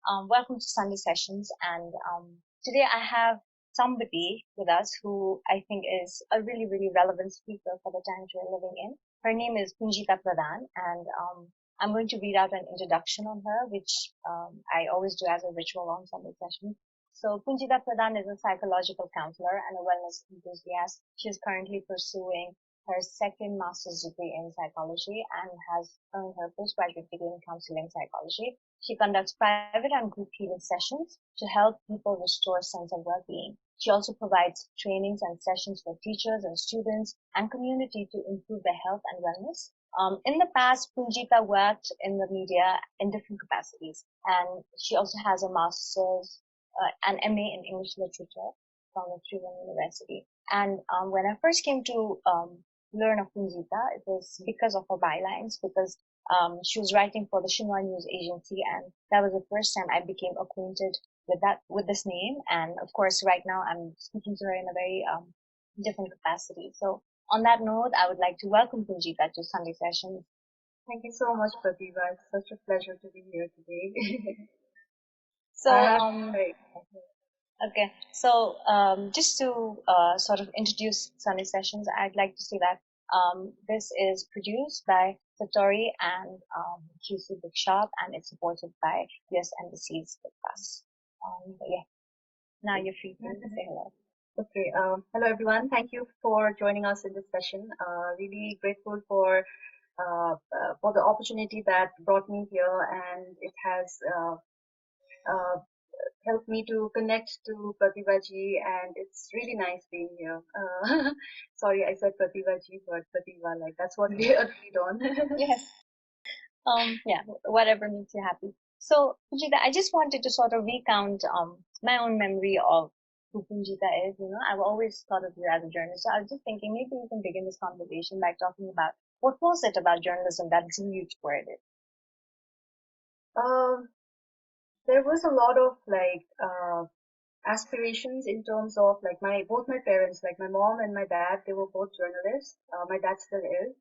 Welcome to Sunday Sessions. And today I have somebody with us who I think is a really, really relevant speaker for the times we're living in. Her name is Punjita Pradhan, and I'm going to read out an introduction on her, which I always do as a ritual on Sunday Sessions. So Punjita Pradhan is a psychological counselor and a wellness enthusiast. She is currently pursuing her second master's degree in psychology and has earned her postgraduate degree in counseling psychology. She conducts private and group healing sessions to help people restore a sense of well-being. She also provides trainings and sessions for teachers and students and community to improve their health and wellness. In the past, Punjita worked in the media in different capacities, and she also has a master's, an MA in English literature from the University. And when I first came to learn of Punjita, it was because of her bylines, because she was writing for the Shinwa News Agency, and that was the first time I became acquainted with this name. And of course, right now I'm speaking to her in a very different capacity. So on that note, I would like to welcome Punjita to Sunday Sessions. Thank you so much, Prateebha. It's such a pleasure to be here today. So, okay. So, just to sort of introduce Sunday Sessions, I'd like to say that this is produced by Satori and QC Bookshop, and it's supported by US Embassies with us. But yeah, now you're free to say hello. Okay. Hello, everyone. Thank you for joining us in this session. Really grateful for the opportunity that brought me here, and it has helped me to connect to Prateebha ji, and it's really nice being here. Sorry, I said Prateebha ji, but Prateebha, like that's what we agreed on. Yes. Yeah, whatever makes you happy. So, Punjita, I just wanted to sort of recount my own memory of who Punjita is. You know, I've always thought of you as a journalist. So I was just thinking maybe we can begin this conversation by talking about what was it about journalism that drew you toward it? There was a lot of like aspirations in terms of like both my parents, like my mom and my dad, they were both journalists. My dad still is.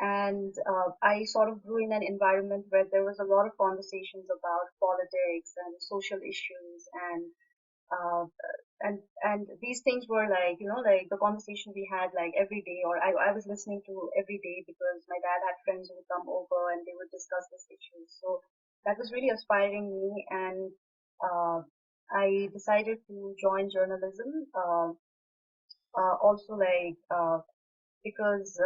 And I sort of grew in an environment where there was a lot of conversations about politics and social issues, uh, and these things were like, you know, like the conversation we had like every day, or I was listening to every day because my dad had friends who would come over and they would discuss this issue. So that was really inspiring me, and I decided to join journalism. Also like because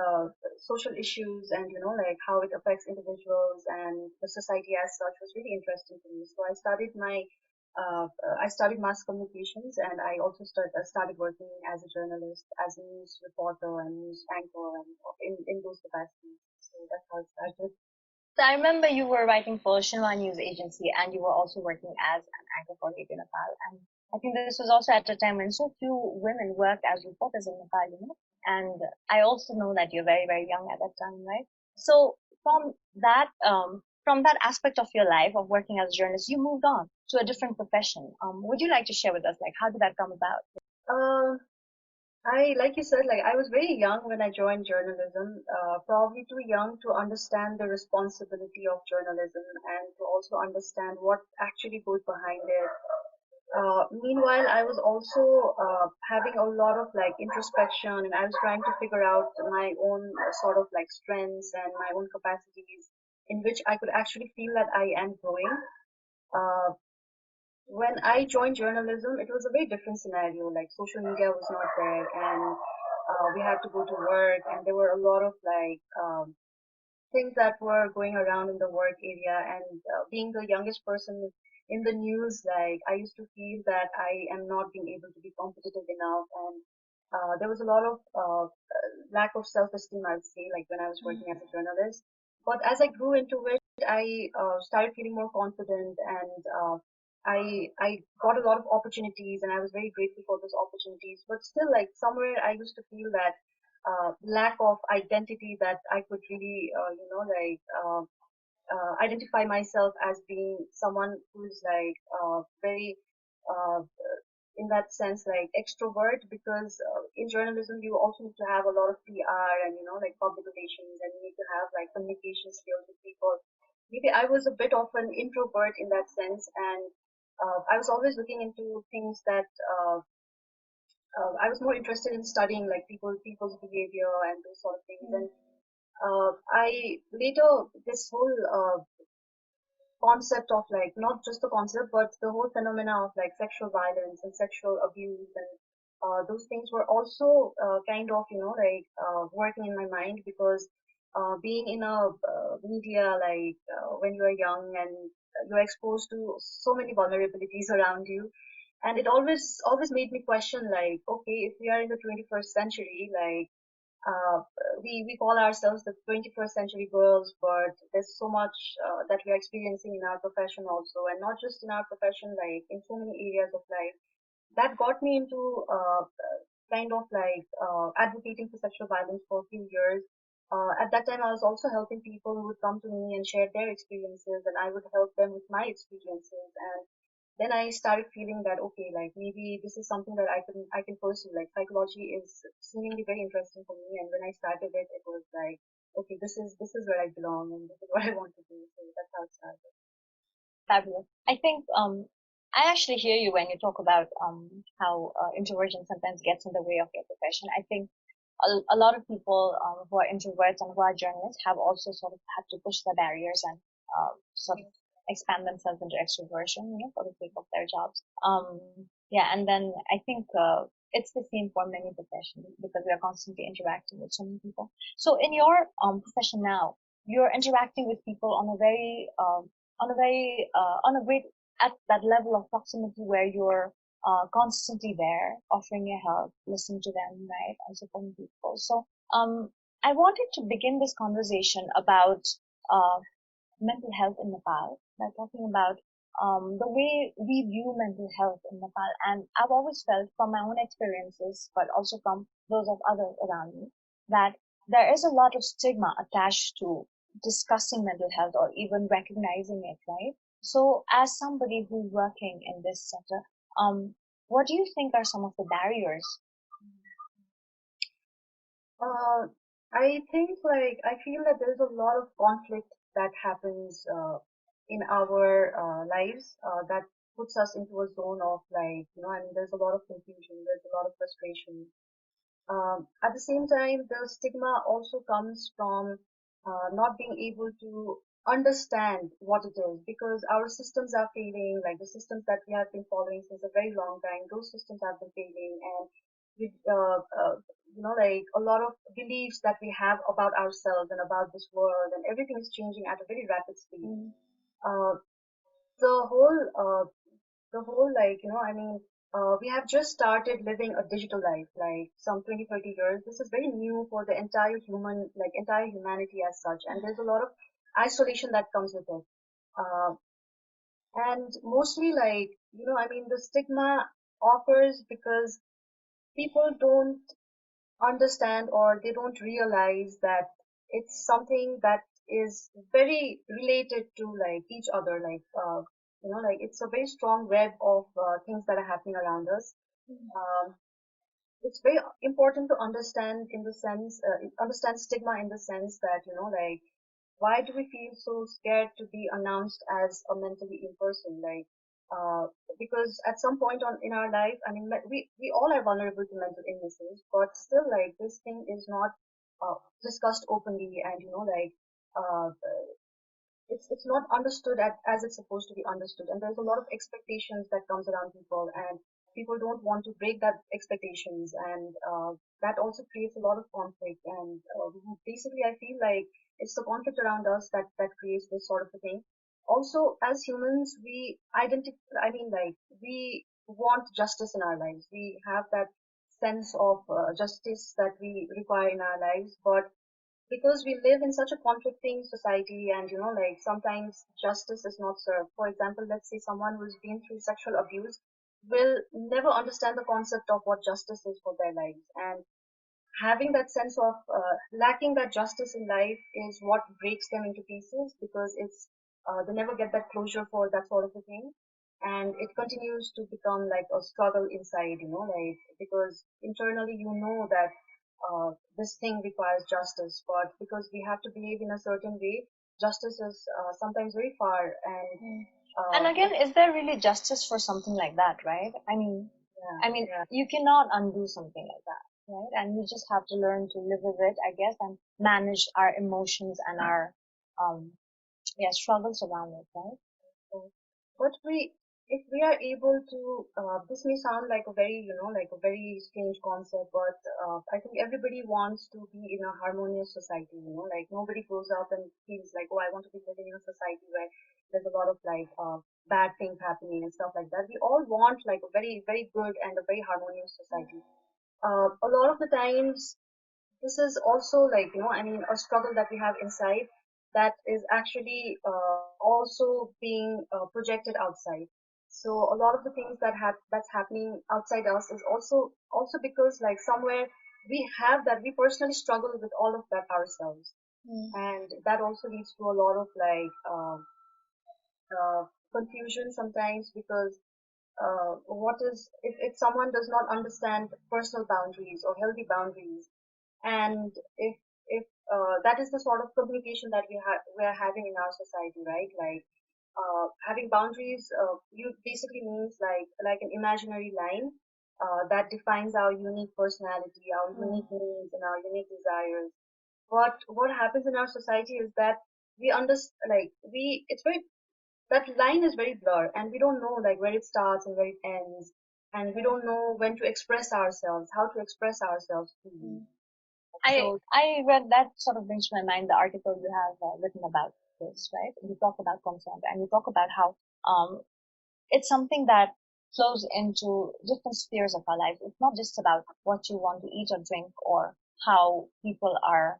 social issues and you know like how it affects individuals and the society as such was really interesting to me. So I studied mass communications, and I also started working as a journalist, as a news reporter and news anchor, and in those capacities. So that's how it started. So I remember you were writing for Shinwa News Agency, and you were also working as an anchor for Radio Nepal. And I think this was also at a time when so few women worked as reporters in Nepal, you know. And I also know that you're very, very young at that time, right? So from that aspect of your life of working as a journalist, you moved on to a different profession. Would you like to share with us, like, how did that come about? Uh, like you said, like I was very young when I joined journalism, probably too young to understand the responsibility of journalism and to also understand what actually goes behind it. Meanwhile, I was also having a lot of like introspection, and I was trying to figure out my own sort of like strengths and my own capacities in which I could actually feel that I am growing. Uh, when I joined journalism, it was a very different scenario. Like social media was not there, and we had to go to work, and there were a lot of like things that were going around in the work area. And being the youngest person in the news, like I used to feel that I am not being able to be competitive enough, and there was a lot of lack of self-esteem, I would say, like when I was working as a journalist. But as I grew into it, I started feeling more confident, and I got a lot of opportunities, and I was very grateful for those opportunities. But still, like somewhere, I used to feel that lack of identity, that I could really, identify myself as being someone who's like very uh, in that sense like extrovert, because in journalism you also need to have a lot of PR and you know like public relations, and you need to have like communication skills with people. maybe I was a bit of an introvert in that sense, and I was always looking into things that I was more interested in studying, like people's behavior and those sort of things. And I later this whole concept of like not just the concept but the whole phenomena of like sexual violence and sexual abuse and those things were also kind of working in my mind because being in a media like when you are young and you're exposed to so many vulnerabilities around you, and it always made me question like, okay, if we are in the 21st century, like uh, we call ourselves the 21st century girls, but there's so much that we are experiencing in our profession also, and not just in our profession, like in so many areas of life. That got me into advocating for sexual violence for a few years. At that time, I was also helping people who would come to me and share their experiences, and I would help them with my experiences. And then I started feeling that okay, like maybe this is something that I can pursue. Like psychology is seemingly very interesting for me, and when I started it, it was like okay, this is where I belong, and this is what I want to do. So that's how it started. Fabulous. I think I actually hear you when you talk about how introversion sometimes gets in the way of your profession. I think a lot of people who are introverts and who are journalists have also sort of had to push the barriers and sort of expand themselves into extroversion, for the sake of their jobs. Yeah, and then I think it's the same for many professions because we are constantly interacting with so many people. So in your profession now, you're interacting with people on a great at that level of proximity where you're constantly there, offering your help, listening to them, right, and supporting people. So, I wanted to begin this conversation about uh, mental health in Nepal by talking about the way we view mental health in Nepal. And I've always felt from my own experiences, but also from those of others around me, that there is a lot of stigma attached to discussing mental health or even recognizing it, right? So, as somebody who's working in this sector, what do you think are some of the barriers? Uh, I think like I feel that there's a lot of conflict that happens in our lives that puts us into a zone of like I mean there's a lot of confusion, there's a lot of frustration. At the same time, the stigma also comes from not being able to understand what it is because our systems are failing, like the systems that we have been following since a very long time, those systems have been failing, and with like a lot of beliefs that we have about ourselves and about this world, and everything is changing at a very rapid speed. Mm. Uh, the whole like I mean we have just started living a digital life like some 20-30 years. This is very new for the entire humanity as such, and there's a lot of isolation that comes with it. uh, and mostly like I mean the stigma occurs because people don't understand or they don't realize that it's something that is very related to like each other, like like it's a very strong web of things that are happening around us. um, it's very important to understand in the sense understand stigma in the sense that like why do we feel so scared to be announced as a mentally ill person? Like, uh, because at some point in our life, I mean, we all are vulnerable to mental illnesses, but still, like, this thing is not discussed openly, and uh, it's not understood as it's supposed to be understood, and there's a lot of expectations that comes around people, and people don't want to break that expectations, and that also creates a lot of conflict, and basically I feel like it's the conflict around us that creates this sort of a thing. Also, as humans, we identify, I mean, like, we want justice in our lives. We have that sense of justice that we require in our lives, but because we live in such a conflicting society, and like sometimes justice is not served. For example, let's say someone who's been through sexual abuse will never understand the concept of what justice is for their lives, and having that sense of lacking that justice in life is what breaks them into pieces because it's they never get that closure for that sort of a thing, and it continues to become like a struggle inside, like because internally that this thing requires justice, but because we have to behave in a certain way, justice is sometimes very far, and And again, but is there really justice for something like that, right? yeah, yeah. You cannot undo something like that, right? And we just have to learn to live with it, I guess, and manage our emotions and our, um, yeah, struggles around it, right? So, but if we are able to, this may sound like a very, like a very strange concept, but I think everybody wants to be in a harmonious society, like nobody grows up and feels like, oh, I want to be living in a society where there's a lot of like, bad things happening and stuff like that. We all want like a very, very good and a very harmonious society. A lot of the times, this is also like, a struggle that we have inside that is actually also being projected outside. So a lot of the things that's happening outside us is also because like somewhere we personally struggle with all of that ourselves, Mm. and that also leads to a lot of like uh, confusion sometimes, because what is if someone does not understand personal boundaries or healthy boundaries, and if that is the sort of communication that we are having in our society, right? Like having boundaries, you basically means like an imaginary line that defines our unique personality, our unique needs, and our unique desires. But what happens in our society is that we understand, like we it's very that line is very blurred, and we don't know like where it starts and where it ends, and we don't know when to express ourselves, how to express ourselves freely. So I read that sort of brings to my mind the article you have written about this, right? You talk about consent and you talk about how um, it's something that flows into different spheres of our life. It's not just about what you want to eat or drink or how people are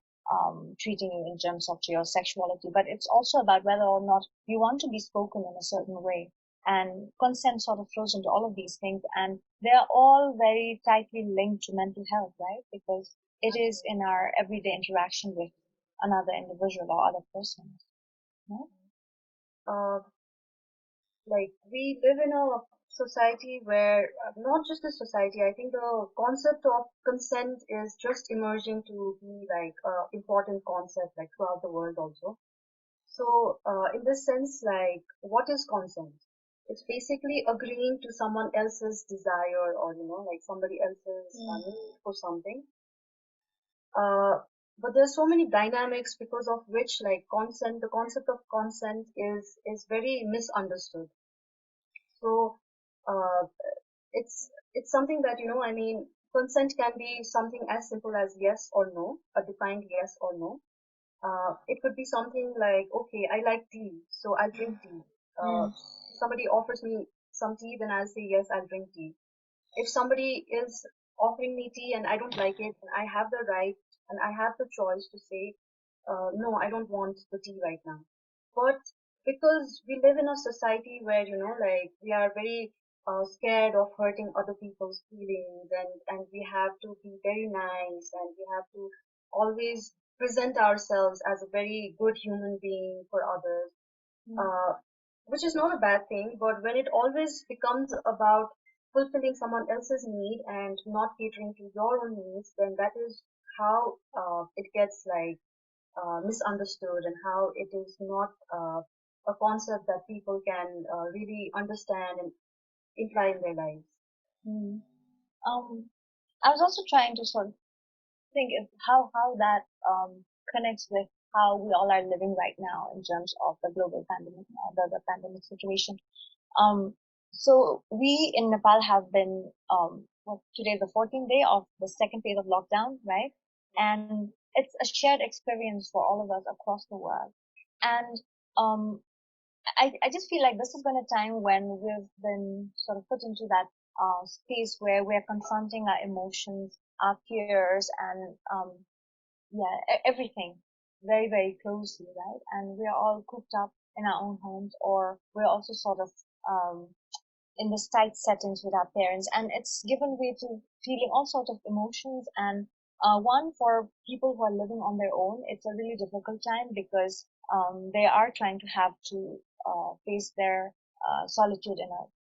treating you in terms of your sexuality, but it's also about whether or not you want to be spoken in a certain way. And consent sort of flows into all of these things, and they're all very tightly linked to mental health, right? Because it is in our everyday interaction with another individual or other person. No? uh, like we live in a society where, not just a society, I think the concept of consent is just emerging to be like a important concept like throughout the world also. So in this sense, like what is consent? It's basically agreeing to someone else's desire, or like somebody else's need for something. uh, but there's so many dynamics because of which like the concept of consent is very misunderstood. So uh, it's something that, consent can be something as simple as yes or no, a defined yes or no. It could be something like, okay, I like tea, so I'll drink tea. Mm. Somebody offers me some tea, then I'll say yes, I'll drink tea. If somebody is offering me tea and I don't like it, then I have the right and I have the choice to say, no, I don't want the tea right now. But because we live in a society where, like we are very scared of hurting other people's feelings, and we have to be very nice, and we have to always present ourselves as a very good human being for others, uh, which is not a bad thing. But when it always becomes about fulfilling someone else's need and not catering to your own needs, then that is how it gets like misunderstood, and how it is not a concept that people can really understand and imply in their lives. Mm. Um, I was also trying to sort of think of how that connects with how we all are living right now in terms of the global pandemic, the pandemic situation. Um, so we in Nepal have been today the 14th day of the second phase of lockdown, right? And it's a shared experience for all of us across the world. And um, I just feel like this has been a time when we've been sort of put into that space where we're confronting our emotions, our fears, and yeah, everything very, very closely, right? And we're all cooped up in our own homes, or we're also sort of um, in this tight settings with our parents, and it's given way to feeling all sorts of emotions. And one, for people who are living on their own, it's a really difficult time because they are trying to have to face their solitude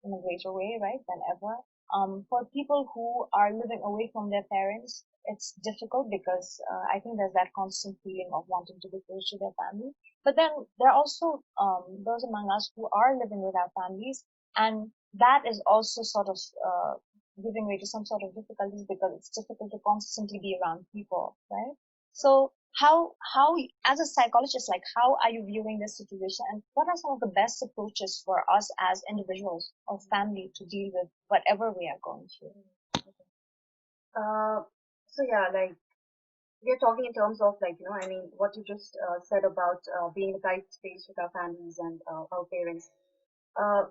in a greater way, right, than ever. For people who are living away from their parents, it's difficult because I think there's that constant feeling of wanting to be close to their family. But then there are also those among us who are living with our families, and that is also sort of giving way to some sort of difficulties because it's difficult to constantly be around people, right? So how as a psychologist, like how are you viewing this situation, and what are some of the best approaches for us as individuals or family to deal with whatever we are going through? Uh, so yeah, like we are talking in terms of like, I mean, what you just said about being in a tight space with our families and our parents. Uh,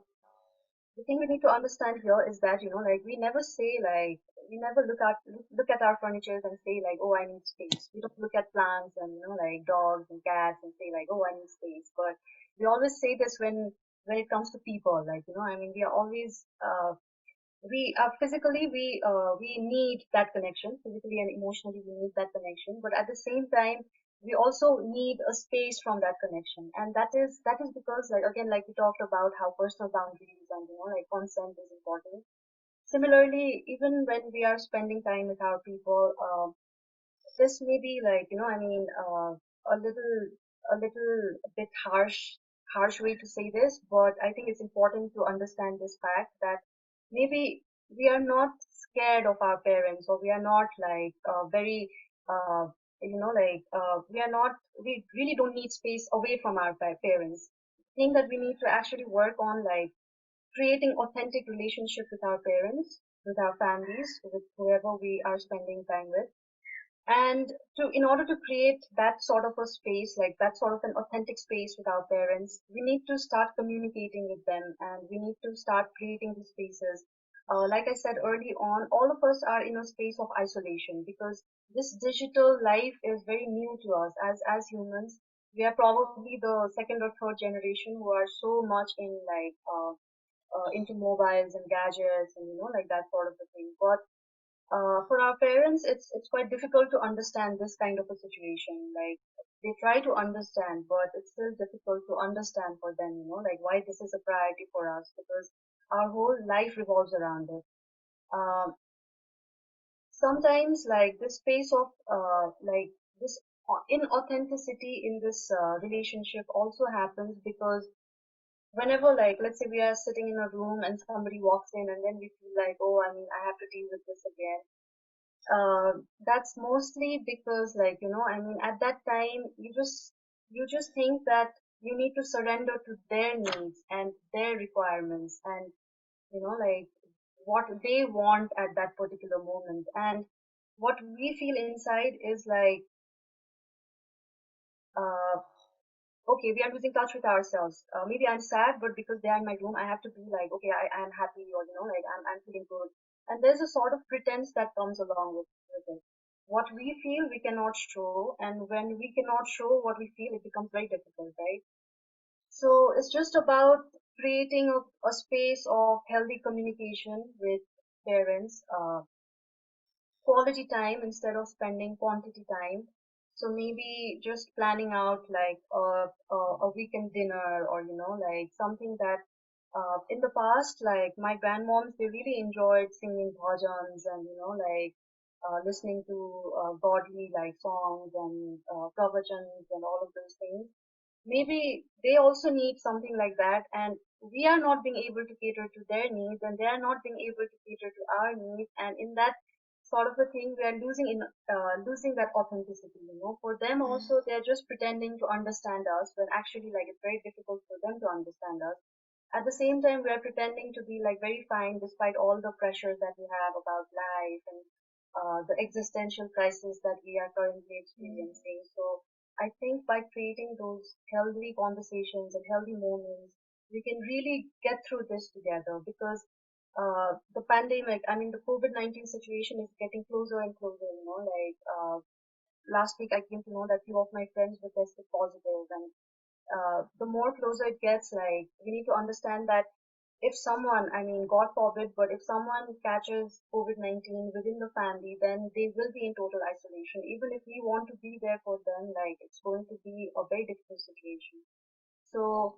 the thing we need to understand here is that, like we never say like, we never look at our furniture and say like, oh, I need space. We don't look at plants and, like dogs and cats and say like, oh, I need space. But we always say this when it comes to people, like, I mean, we are always, we physically we need that connection, physically and emotionally we need that connection, but at the same time we also need a space from that connection, and that is because, like, again, like we talked about how personal boundaries and, like, consent is important. Similarly, even when we are spending time with our people, this may be like, I mean, a little bit harsh way to say this, but I think it's important to understand this fact that maybe we are not scared of our parents, or we are not like very uh, like we really don't need space away from our parents. I think that we need to actually work on like creating authentic relationship with our parents, with our families, with whoever we are spending time with. And in order to create that sort of a space, like that sort of an authentic space with our parents, we need to start communicating with them, and we need to start creating the spaces. Like I said early on, all of us are in a space of isolation because this digital life is very new to us as humans. We are probably the second or third generation who are so much in like into mobiles and gadgets and, like that sort of a thing. But for our parents, it's quite difficult to understand this kind of a situation. Like they try to understand, but it's still difficult to understand for them. Like why this is a priority for us, because our whole life revolves around it. Um, Sometimes, like this space of like this inauthenticity in this relationship also happens because whenever, like, let's say we are sitting in a room and somebody walks in, and then we feel like, oh, I mean, I have to deal with this again. That's mostly because, like, I mean, at that time you just think that you need to surrender to their needs and their requirements, and, like what they want at that particular moment. And what we feel inside is like, uh, okay, we are losing touch with ourselves. Maybe I'm sad, but because they are in my room, I have to be like, okay, I'm happy, or, like I'm feeling good. And there's a sort of pretense that comes along with it. What we feel, we cannot show, and when we cannot show what we feel, it becomes very difficult, right? So it's just about creating a space of healthy communication with parents, quality time instead of spending quantity time. So maybe just planning out like a weekend dinner, or, like something that in the past, like my grandmoms, they really enjoyed singing bhajans and, like listening to godly like songs and pravachans and all of those things. Maybe they also need something like that, and we are not being able to cater to their needs, and they are not being able to cater to our needs, and in that sort of a thing we are losing that authenticity. For them also, they're just pretending to understand us when actually, like, it's very difficult for them to understand us. At the same time, we are pretending to be like very fine despite all the pressures that we have about life and the existential crisis that we are currently experiencing. So I think by creating those healthy conversations and healthy moments, we can really get through this together, because the pandemic, I mean, the COVID-19 situation is getting closer and closer, like last week I came to know that few of my friends were tested positive, and the more closer it gets, like we need to understand that if someone, I mean, God forbid, but if someone catches COVID-19 within the family, then they will be in total isolation. Even if we want to be there for them, like it's going to be a very difficult situation. So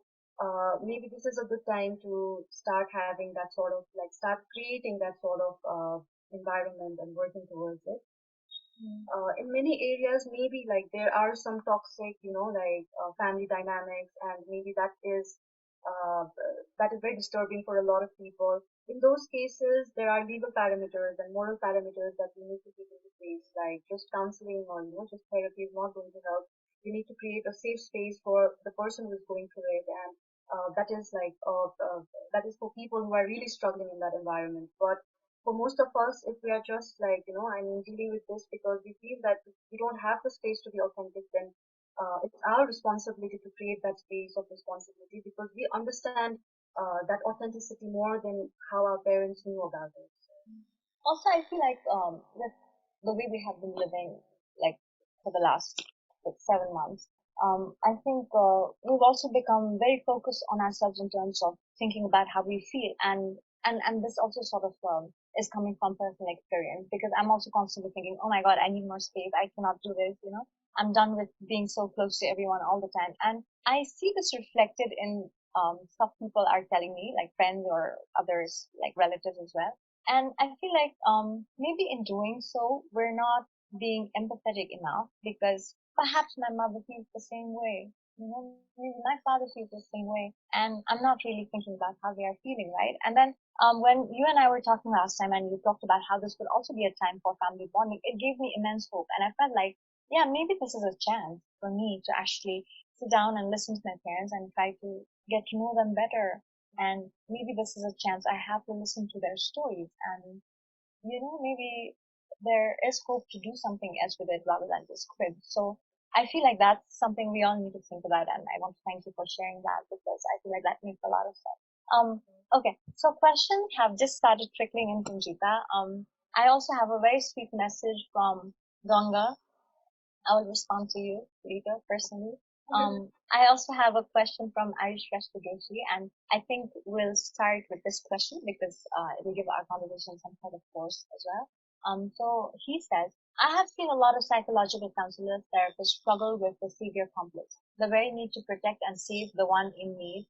maybe this is a good time to start having that sort of like start creating that sort of environment and working towards it. In many areas, maybe like there are some toxic, like family dynamics, and maybe that is very disturbing for a lot of people. In those cases, there are legal parameters and moral parameters that we need to keep into place, like just counseling or just therapy is not going to help. We need to create a safe space for the person who is going through it, and that is for people who are really struggling in that environment. But for most of us, if we are just like, dealing with this because we feel that we don't have the space to be authentic, then it's our responsibility to create that space of responsibility because we understand that authenticity more than how our parents knew about it. Also, I feel like with the way we have been living, like for the last like 7 months, I think we've also become very focused on ourselves in terms of thinking about how we feel, and this also sort of is coming from personal experience because I'm also constantly thinking, oh my God, I need more space. I cannot do this. I'm done with being so close to everyone all the time, and I see this reflected in stuff people are telling me, like friends or others, like relatives as well. And I feel like maybe in doing so, we're not being empathetic enough because perhaps my mother feels the same way. Maybe my father feels the same way, and I'm not really thinking about how they are feeling, right? And then when you and I were talking last time, and you talked about how this could also be a time for family bonding, it gave me immense hope, and I felt like, yeah, maybe this is a chance for me to actually sit down and listen to my parents and try to get to know them better, and maybe this is a chance I have to listen to their stories, and maybe there is hope to do something else with it rather than just quit. So I feel like that's something we all need to think about, and I want to thank you for sharing that because I feel like that makes a lot of sense. Okay, so questions have just started trickling in from Jita. I also have a very sweet message from Ganga. I will respond to you later personally. I also have a question from Ayush Rastodoshi, and I think we'll start with this question because it will give our conversation some kind of force as well. So he says, I have seen a lot of psychological counselors, therapists struggle with the savior complex, the very need to protect and save the one in need.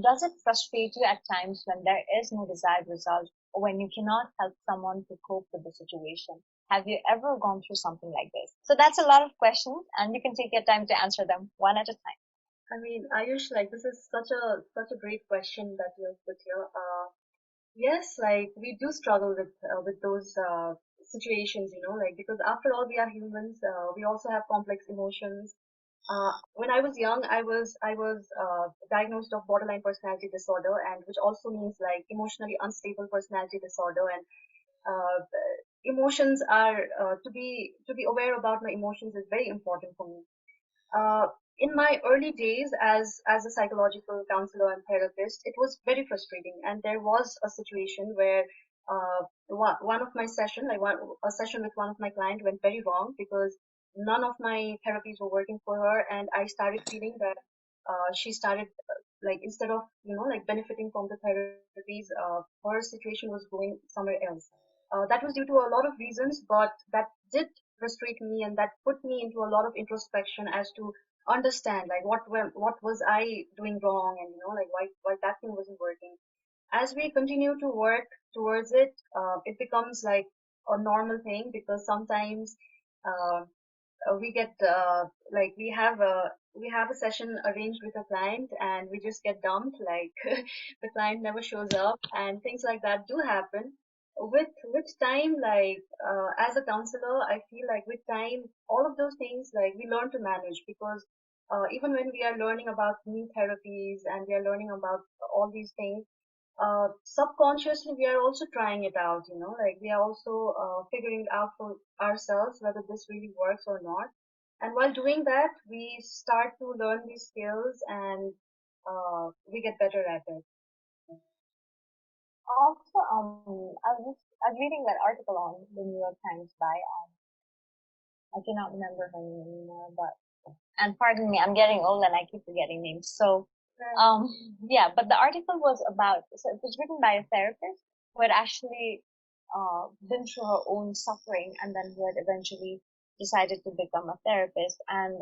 Does it frustrate you at times when there is no desired result or when you cannot help someone to cope with the situation? Have you ever gone through something like this? So that's a lot of questions, and you can take your time to answer them one at a time. I mean, Ayush, like this is such a great question that you have put here. Yes, like we do struggle with those situations, like because after all we are humans. We also have complex emotions. When I was young, I was diagnosed of borderline personality disorder, and which also means like emotionally unstable personality disorder. And uh, emotions are to be aware about my emotions is very important for me. Uh, in my early days as a psychological counselor and therapist, it was very frustrating, and there was a situation where one of my session, a session with one of my clients went very wrong because none of my therapies were working for her, and I started feeling that she started like instead of like benefiting from the therapies, her situation was going somewhere else. That was due to a lot of reasons, but that did frustrate me, and that put me into a lot of introspection as to understand like what was I doing wrong, and like why that thing wasn't working. As we continue to work towards it, it becomes like a normal thing because sometimes uh, we get like we have a session arranged with a client and we just get dumped, like the client never shows up and things like that do happen. With time, like as a counselor, I feel like with time all of those things like we learn to manage because even when we are learning about new therapies and we are learning about all these things, subconsciously we are also trying it out, like we are also figuring out for ourselves whether this really works or not. And while doing that, we start to learn these skills and we get better at it. Also, I was reading that article on the New York Times by I cannot remember her name anymore, but and pardon me, I'm getting old and I keep forgetting names. So um yeah, but the article was about, so it was written by a therapist who had actually been through her own suffering and then who had eventually decided to become a therapist, and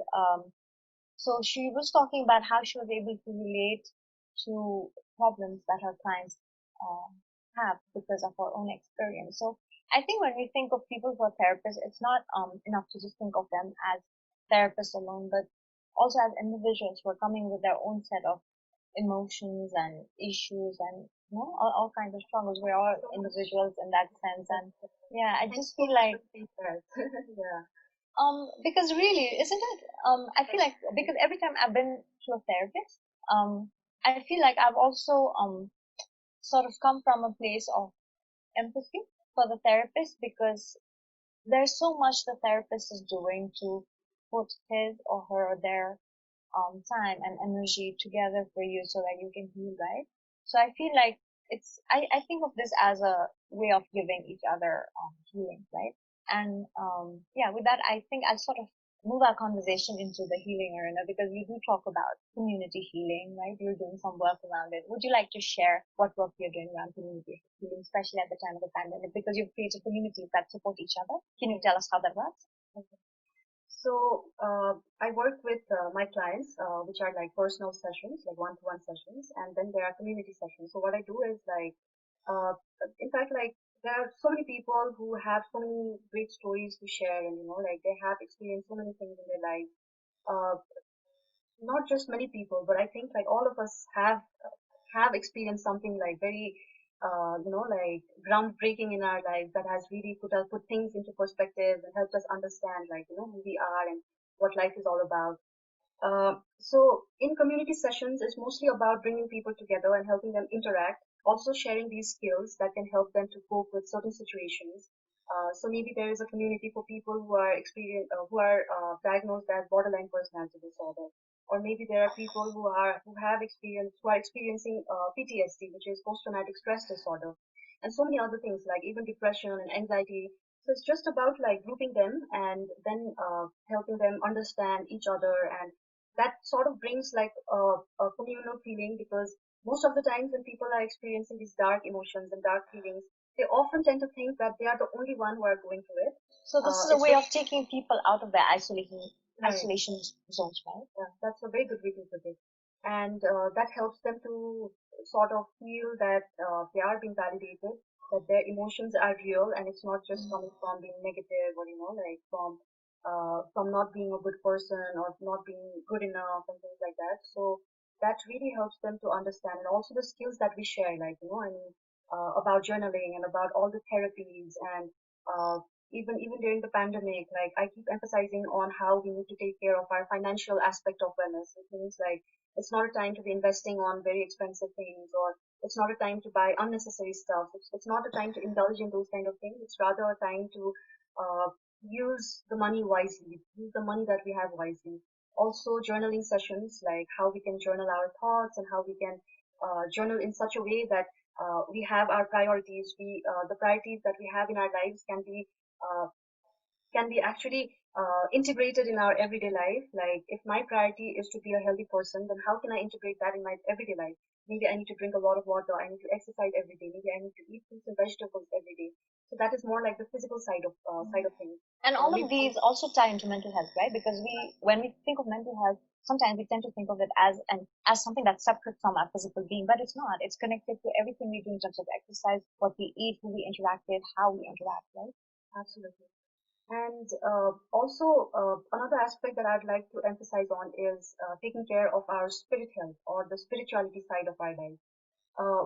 so she was talking about how she was able to relate to problems that our clients have because of our own experience. So I think when we think of people who are therapists, it's not enough to just think of them as therapists alone, but also as individuals who are coming with their own set of emotions and issues and all kinds of struggles. We're all So much. individuals in that sense, and yeah, I Thanks just so feel much like for saying that. Yeah. because really, isn't it? I feel like because every time I've been to a therapist, I feel like I've also sort of come from a place of empathy for the therapist because there's so much the therapist is doing to put his or her or their time and energy together for you so that you can heal, right? So I feel like I think of this as a way of giving each other healing, right? And yeah, with that, I think I'll sort of move our conversation into the healing arena because we do talk about community healing, right? You're doing some work around it. Would you like to share what work you're doing around community healing, especially at the time of the pandemic? Because you've created communities that support each other. Can you tell us how that works? So I work with my clients, which are like personal sessions, like one-to-one sessions, and then there are community sessions. So what I do is like, uh, in fact, like there are so many people who have so many great stories to share, and like they have experienced so many things in their life. Uh, Not just many people, but I think like all of us have experienced something like very, like groundbreaking in our lives that has really put things into perspective and helped us understand like who we are and what life is all about. So in community sessions, it's mostly about bringing people together and helping them interact, also sharing these skills that can help them to cope with certain situations. So maybe there is a community for people who are diagnosed as borderline personality disorder, or maybe there are people who are experiencing PTSD, which is post-traumatic stress disorder, and so many other things like even depression and anxiety. So it's just about like grouping them and then helping them understand each other, and that sort of brings like a communal feeling because most of the times when people are experiencing these dark emotions and dark feelings, they often tend to think that they are the only one who are going through it. So this is a It's way very of taking people out of their right. isolation zones, right? Yeah, that's a very good way to put it. And that helps them to sort of feel that they are being validated, that their emotions are real, and it's not just coming from being negative or, like from not being a good person or not being good enough and things like that. So that really helps them to understand. And also the skills that we share, like, about journaling and about all the therapies and uh, even during the pandemic, like I keep emphasizing on how we need to take care of our financial aspect of wellness. It means like it's not a time to be investing on very expensive things, or it's not a time to buy unnecessary stuff. It's not a time to indulge in those kind of things. It's rather a time to uh, use the money wisely, use the money that we have wisely. Also, journaling sessions, like how we can journal our thoughts and how we can journal in such a way that we have our priorities. The priorities that we have in our lives uh, can be actually integrated in our everyday life. Like if my priority is to be a healthy person, then how can I integrate that in my everyday life? Maybe I need to drink a lot of water. I need to exercise every day. Maybe I need to eat fruits and vegetables every day. So that is more like the physical side of things. And all of Maybe these also tie into mental health, right? Because when we think of mental health, sometimes we tend to think of it as something that's separate from our physical being, but it's not. It's connected to everything we do in terms of exercise, what we eat, who we interact with, how we interact, right? absolutely. And also, another aspect that I'd like to emphasize on is taking care of our spirit health or the spirituality side of our life.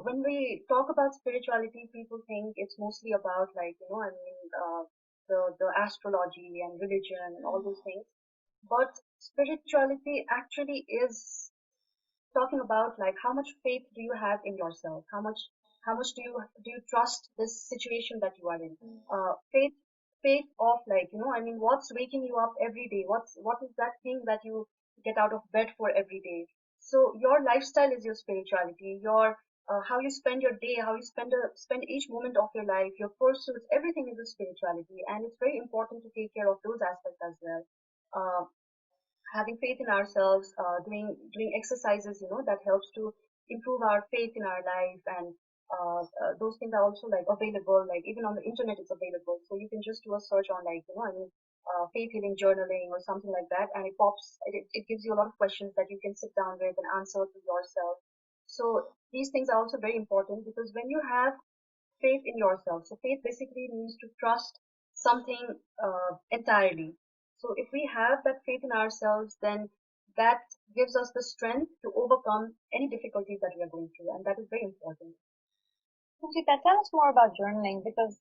When we talk about spirituality, people think it's mostly about like, the astrology and religion and all those things. But spirituality actually is talking about like how much faith do you have in yourself? How much do you trust this situation that you are in? Faith of like, what's waking you up every day? What is that thing that you get out of bed for every day? So your lifestyle is your spirituality. Your how you spend your day, how you spend each moment of your life, your pursuits, everything is a spirituality, and it's very important to take care of those aspects as well. Uh, Having faith in ourselves, doing exercises, that helps to improve our faith in our life, and those things are also like available, like even on the internet it's available. So you can just do a search on like, faith healing journaling or something like that, and it gives you a lot of questions that you can sit down with and answer to yourself. So these things are also very important because when you have faith in yourself, so faith basically means to trust something entirely. So if we have that faith in ourselves, then that gives us the strength to overcome any difficulties that we are going through, and that is very important. Punjita, tell us more about journaling because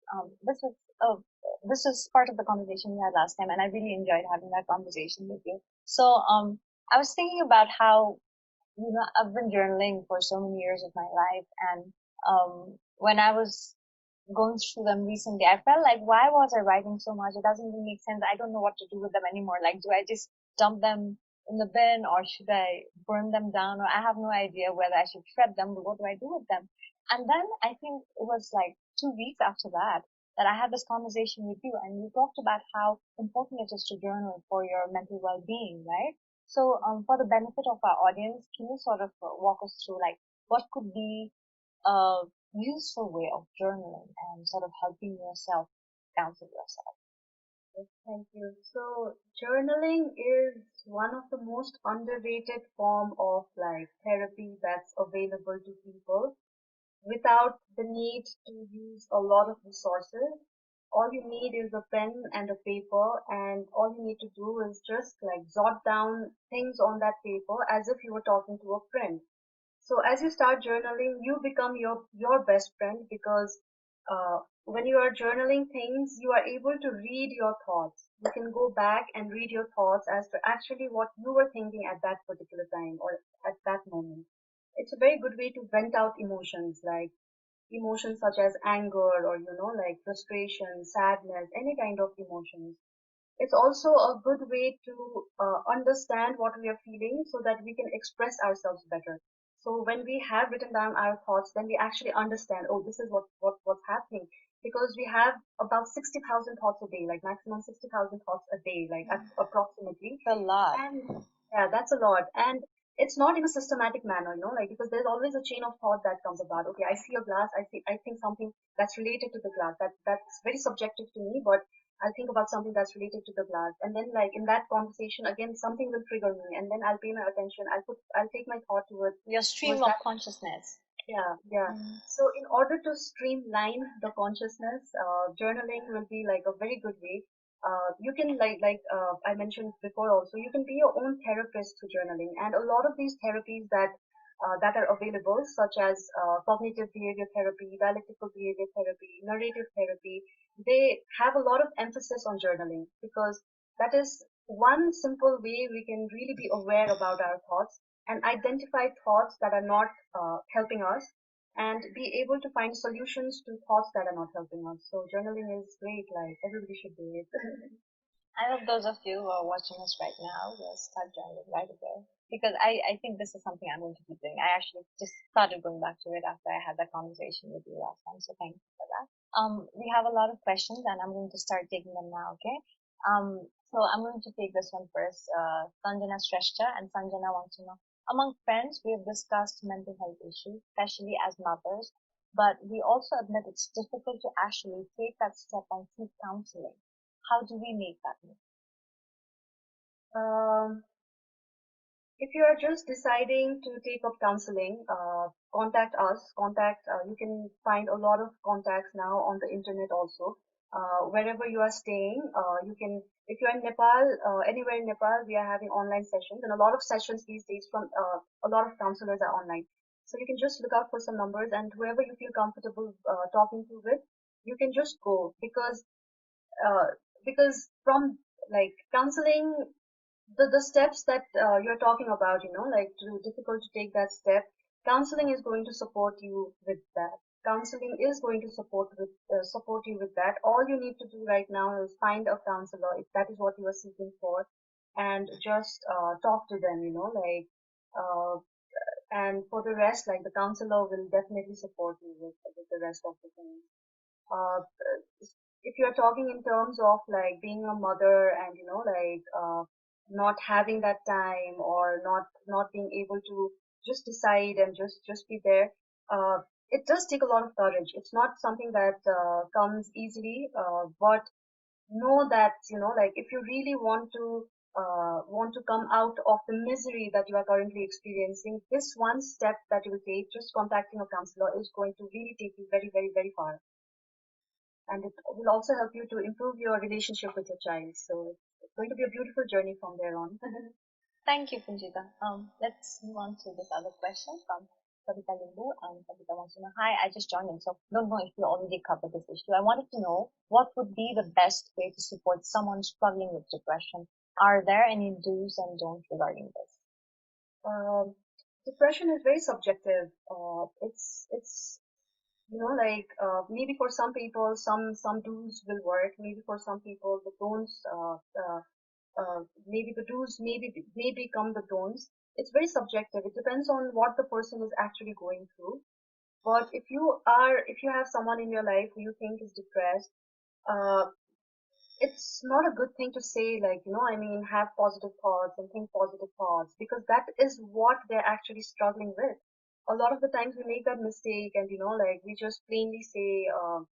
this is part of the conversation we had last time, and I really enjoyed having that conversation with you. So I was thinking about how I've been journaling for so many years of my life, and when I was going through them recently, I felt like, why was I writing so much? It doesn't really make sense. I don't know what to do with them anymore. Like, do I just dump them in the bin, or should I burn them down? Or I have no idea whether I should shred them, but what do I do with them? And then I think it was like 2 weeks after that I had this conversation with you, and you talked about how important it is to journal for your mental well-being, right? So, for the benefit of our audience, can you sort of walk us through like what could be a useful way of journaling and sort of helping yourself counsel yourself? Yes, thank you. So journaling is one of the most underrated form of like therapy that's available to people without the need to use a lot of resources. All you need is a pen and a paper, and all you need to do is just like jot down things on that paper as if you were talking to a friend. So as you start journaling, you become your best friend because when you are journaling things, you are able to read your thoughts. You can go back and read your thoughts as to actually what you were thinking at that particular time or at that moment. It's a very good way to vent out emotions, like emotions such as anger or like frustration, sadness, any kind of emotions. It's also a good way to understand what we are feeling so that we can express ourselves better. So when we have written down our thoughts, then we actually understand, oh, this is what's happening. Because we have about 60,000 thoughts a day, like maximum 60,000 thoughts a day, like approximately. A lot. And yeah, that's a lot. And it's not in a systematic manner, like because there's always a chain of thought that comes about. Okay, I see a glass, I think something that's related to the glass. That's very subjective to me, but I'll think about something that's related to the glass. And then like in that conversation, again, something will trigger me and then I'll pay my attention. I'll take my thought Your towards stream of that. consciousness. Yeah, yeah. Mm. So in order to streamline the consciousness, journaling will be like a very good way. You can like I mentioned before also, you can be your own therapist through journaling. And a lot of these therapies that are available, such as cognitive behavior therapy, dialectical behavior therapy, narrative therapy, they have a lot of emphasis on journaling because that is one simple way we can really be aware about our thoughts and identify thoughts that are not helping us and be able to find solutions to thoughts that are not helping us. So journaling is great, like everybody should do it. I hope those of you who are watching us right now will start journaling right away. Because I think this is something I'm going to keep doing. I actually just started going back to it after I had that conversation with you last time. So thank you for that. We have a lot of questions and I'm going to start taking them now, okay? So I'm going to take this one first. Sanjana Shrestha, and Sanjana wants to know, among friends, we have discussed mental health issues, especially as mothers, but we also admit it's difficult to actually take that step and seek counseling. How do we make that move? um, if you are just deciding to take up counseling, contact us. You can find a lot of contacts now on the internet also. Wherever you are staying, if you're in Nepal, anywhere in Nepal, we are having online sessions, and a lot of sessions these days from a lot of counselors are online. So you can just look out for some numbers, and whoever you feel comfortable talking to with, you can just go uh, because from like counseling the steps that you're talking about, like difficult to take that step. Counseling is going to support you with that. Counseling is going to support you with that. All you need to do right now is find a counselor if that is what you are seeking for, and just talk to them. Uh, and for the rest, like the counselor will definitely support you with the rest of the things. Uh, if you're talking in terms of like being a mother and not having that time or not being able to just decide and just be there, uh, it does take a lot of courage. It's not something that comes easily, but know that like if you really want to want to come out of the misery that you are currently experiencing, this one step that you will take, just contacting a counselor, is going to really take you very, very, very far. And it will also help you to improve your relationship with your child. So it's going to be a beautiful journey from there on. Thank you, Punjita. Let's move on to this other question from Kavita Limbu, and Kavita wants to know, hi, I just joined in, so don't know if you already covered this issue. I wanted to know what would be the best way to support someone struggling with depression. Are there any do's and don'ts regarding this? Um, Depression is very subjective. It's like maybe for some people, some do's will work. Maybe for some people, the don'ts, maybe the do's may become the don'ts. It's very subjective. It depends on what the person is actually going through. But if you have someone in your life who you think is depressed, uh, it's not a good thing to say, like, I mean, have positive thoughts and think positive thoughts, because that is what they're actually struggling with. A lot of the times we make that mistake, and like, we just plainly say,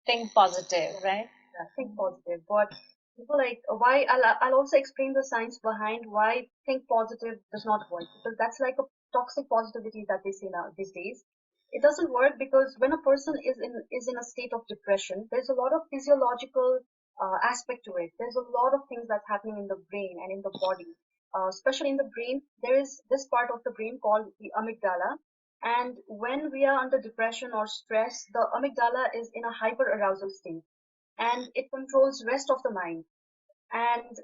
Think positive, right? yeah, think positive. But people, like, why, I'll also explain the science behind why think positive does not work, because that's like a toxic positivity that they say now these days. It doesn't work because when a person is in a state of depression, there's a lot of physiological aspect to it. There's a lot of things that's happening in the brain and in the body. Especially in the brain, there is this part of the brain called the amygdala. And when we are under depression or stress, the amygdala is in a hyper arousal state, and it controls rest of the mind. And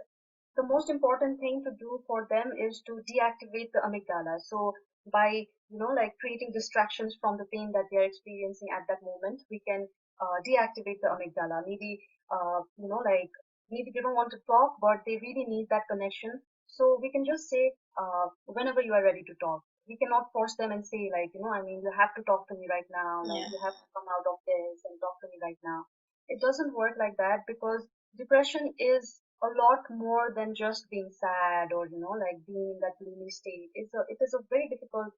the most important thing to do for them is to deactivate the amygdala. So by, like, creating distractions from the pain that they are experiencing at that moment, we can deactivate the amygdala. Maybe, like, maybe they don't want to talk, but they really need that connection. So we can just say, whenever you are ready to talk. We cannot force them and say, like, I mean, you have to talk to me right now. Like, Yeah. you have to come out of this and talk to me right now. It doesn't work like that, because depression is a lot more than just being sad, or like, being in that gloomy state. It is a very difficult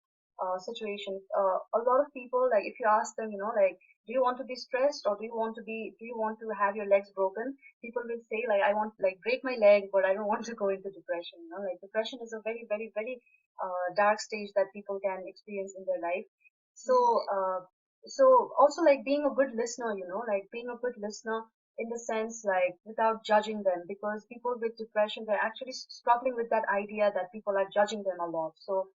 situation. A lot of people, like, if you ask them, like, do you want to be stressed, or do you want to have your legs broken? People will say, like, I want, like, break my leg, but I don't want to go into depression. Like, depression is a very, very, very dark stage that people can experience in their life. So also, like, being a good listener, like, being a good listener in the sense, like, without judging them, because people with depression, they're actually struggling with that idea that people are judging them a lot. So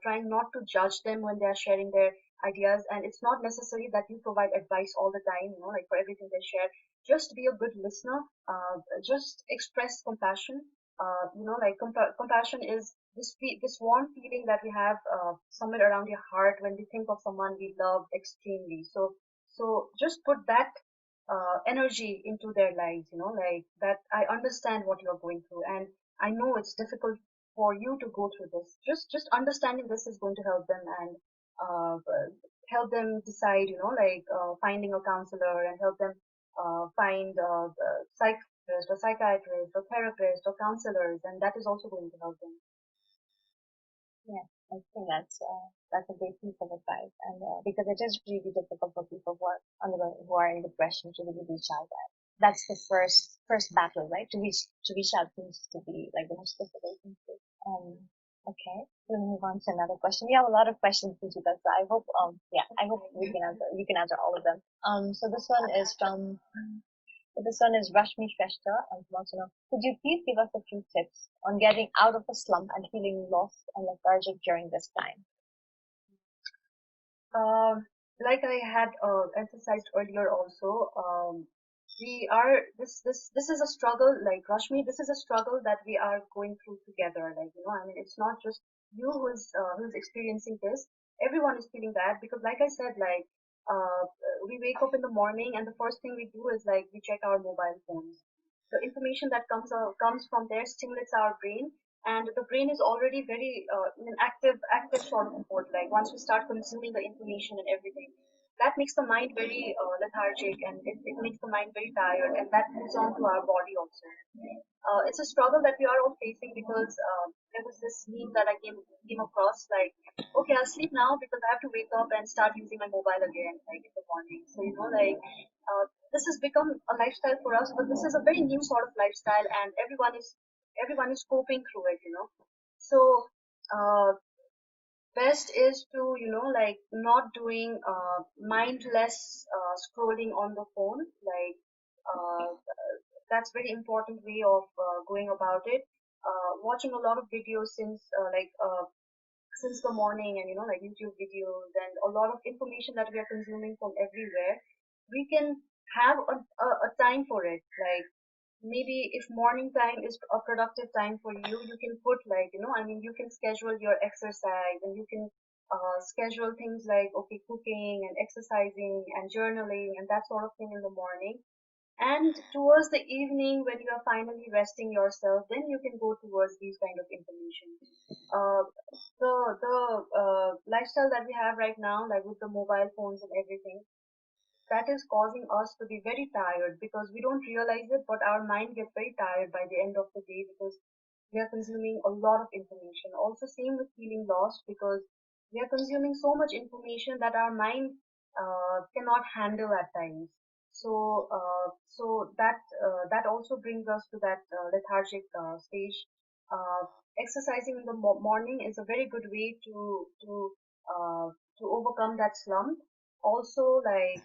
trying not to judge them when they are sharing their ideas. And it's not necessary that you provide advice all the time, like, for everything they share. Just be a good listener. Just express compassion. Like, compassion is this warm feeling that we have somewhere around your heart when we think of someone we love extremely. So just put that energy into their lives, like, that I understand what you're going through, and I know it's difficult for you to go through this. Just understanding this is going to help them, and help them decide, like, finding a counselor, and help them find a psychiatrist or psychiatrist or therapist or counselors, and that is also going to help them. Yeah, I think that's a great piece of advice, and because it is really difficult for people who are in depression to really reach out. That's the first battle, right? To reach out seems to be like the most difficult thing to do. Okay, we'll move on to another question. We have a lot of questions, Punjita, so I hope we can answer all of them. So this one is Rashmi Shrestha, and she wants to know, could you please give us a few tips on getting out of a slump and feeling lost and lethargic during this time? Like I had emphasized earlier also, we are this is a struggle, like, Rashmi, this is a struggle that we are going through together. Like, I mean, it's not just you who's experiencing this. Everyone is feeling that, because, like I said, like, uh, we wake up in the morning, and the first thing we do is, like, we check our mobile phones. The information that comes from there stimulates our brain, and the brain is already very in an active sort of mode. Like, once we start consuming the information and everything, that makes the mind very lethargic, and it makes the mind very tired, and that moves on to our body also. It's a struggle that we are all facing, because there was this meme that I came across, like, okay, I'll sleep now because I have to wake up and start using my mobile again, like, in the morning. So, like, this has become a lifestyle for us, but this is a very new sort of lifestyle, and everyone is coping through it, you know. So, best is to, like not doing mindless scrolling on the phone. Like, that's very important way of going about it. Watching a lot of videos since the morning, and like YouTube videos and a lot of information that we are consuming from everywhere, we can have a time for it. Like, maybe if morning time is a productive time for you, you can put, like, I mean, you can schedule your exercise, and you can schedule things like, okay, cooking and exercising and journaling and that sort of thing in the morning. And towards the evening, when you are finally resting yourself, then you can go towards these kind of information. Uh, the lifestyle that we have right now, like with the mobile phones and everything, that is causing us to be very tired because we don't realize it, but our mind gets very tired by the end of the day because we are consuming a lot of information. Also, same with feeling lost because we are consuming so much information that our mind cannot handle at times. So that also brings us to that lethargic stage. Uh, Exercising in the morning is a very good way uh, to overcome that slump. Also, like,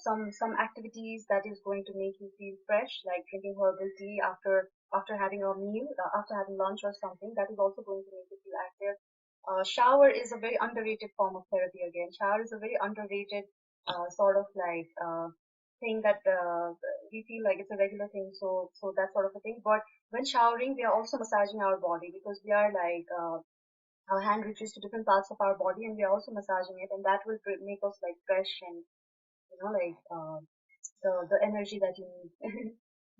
some activities that is going to make you feel fresh, like drinking herbal tea after having a meal, after having lunch or something, that is also going to make you feel active. Shower is a very underrated form of therapy. Again, shower is a very underrated sort of like thing that we feel like it's a regular thing, so that sort of a thing. But when showering, we are also massaging our body because we are like, our hand reaches to different parts of our body, and we are also massaging it, and that will make us like fresh, and like, the energy that you need.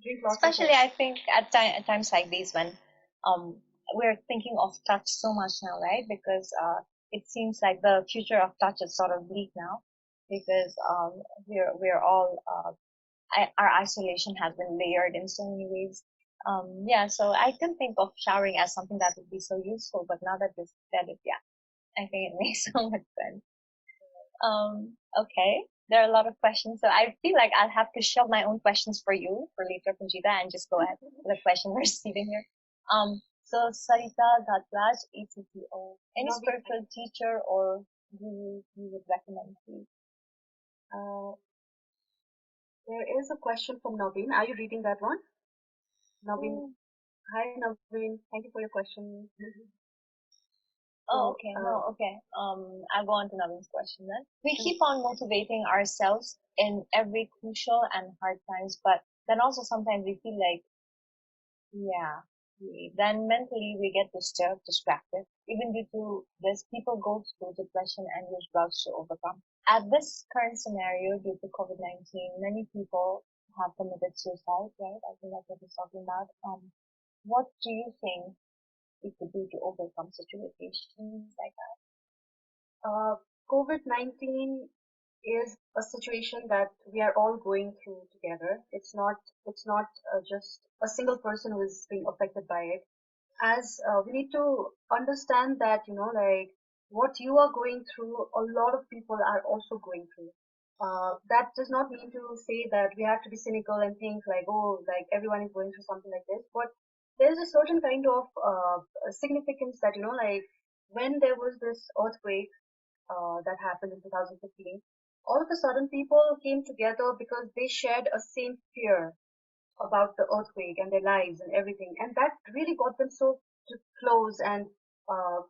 Drink lots of Especially, water. I think at times like these when um we're thinking of touch so much now, right? Because it seems like the future of touch is sort of bleak now because we're all our isolation has been layered in so many ways. Yeah, so I didn't think of showering as something that would be so useful, but now that you said it, yeah, I think it makes so much sense. Okay. There are a lot of questions, so I feel like I'll have to shelve my own questions for you for later, Punjita, and just go ahead with the question we're receiving here. So Sarita Ghatraj, ECTO, any Now, spiritual teacher or you would recommend, please? uh, there is a question from Naveen. Are you reading that one? Naveen, Mm. hi Naveen. Thank you for your question. Oh, So, okay. No, okay. I'll go on to Navin's question then. We mm, keep on motivating ourselves in every crucial and hard times, but then also sometimes we feel like, yeah, then mentally we get disturbed, distracted. Even due to this, people go through depression and use drugs to overcome. At this current scenario, due to COVID-19, many people have committed suicide, right? I think that's what we're talking about. What do you think we could do to overcome situations like that? uh, COVID-19 is a situation that we are all going through together. It's not just a single person who is being affected by it. As we need to understand that, like, what you are going through, a lot of people are also going through. That does not mean to say that we have to be cynical and think like, oh, like everyone is going through something like this. But there's a certain kind of significance that, like, when there was this earthquake that happened in 2015, all of a sudden people came together because they shared a same fear about the earthquake and their lives and everything. And that really got them so close. And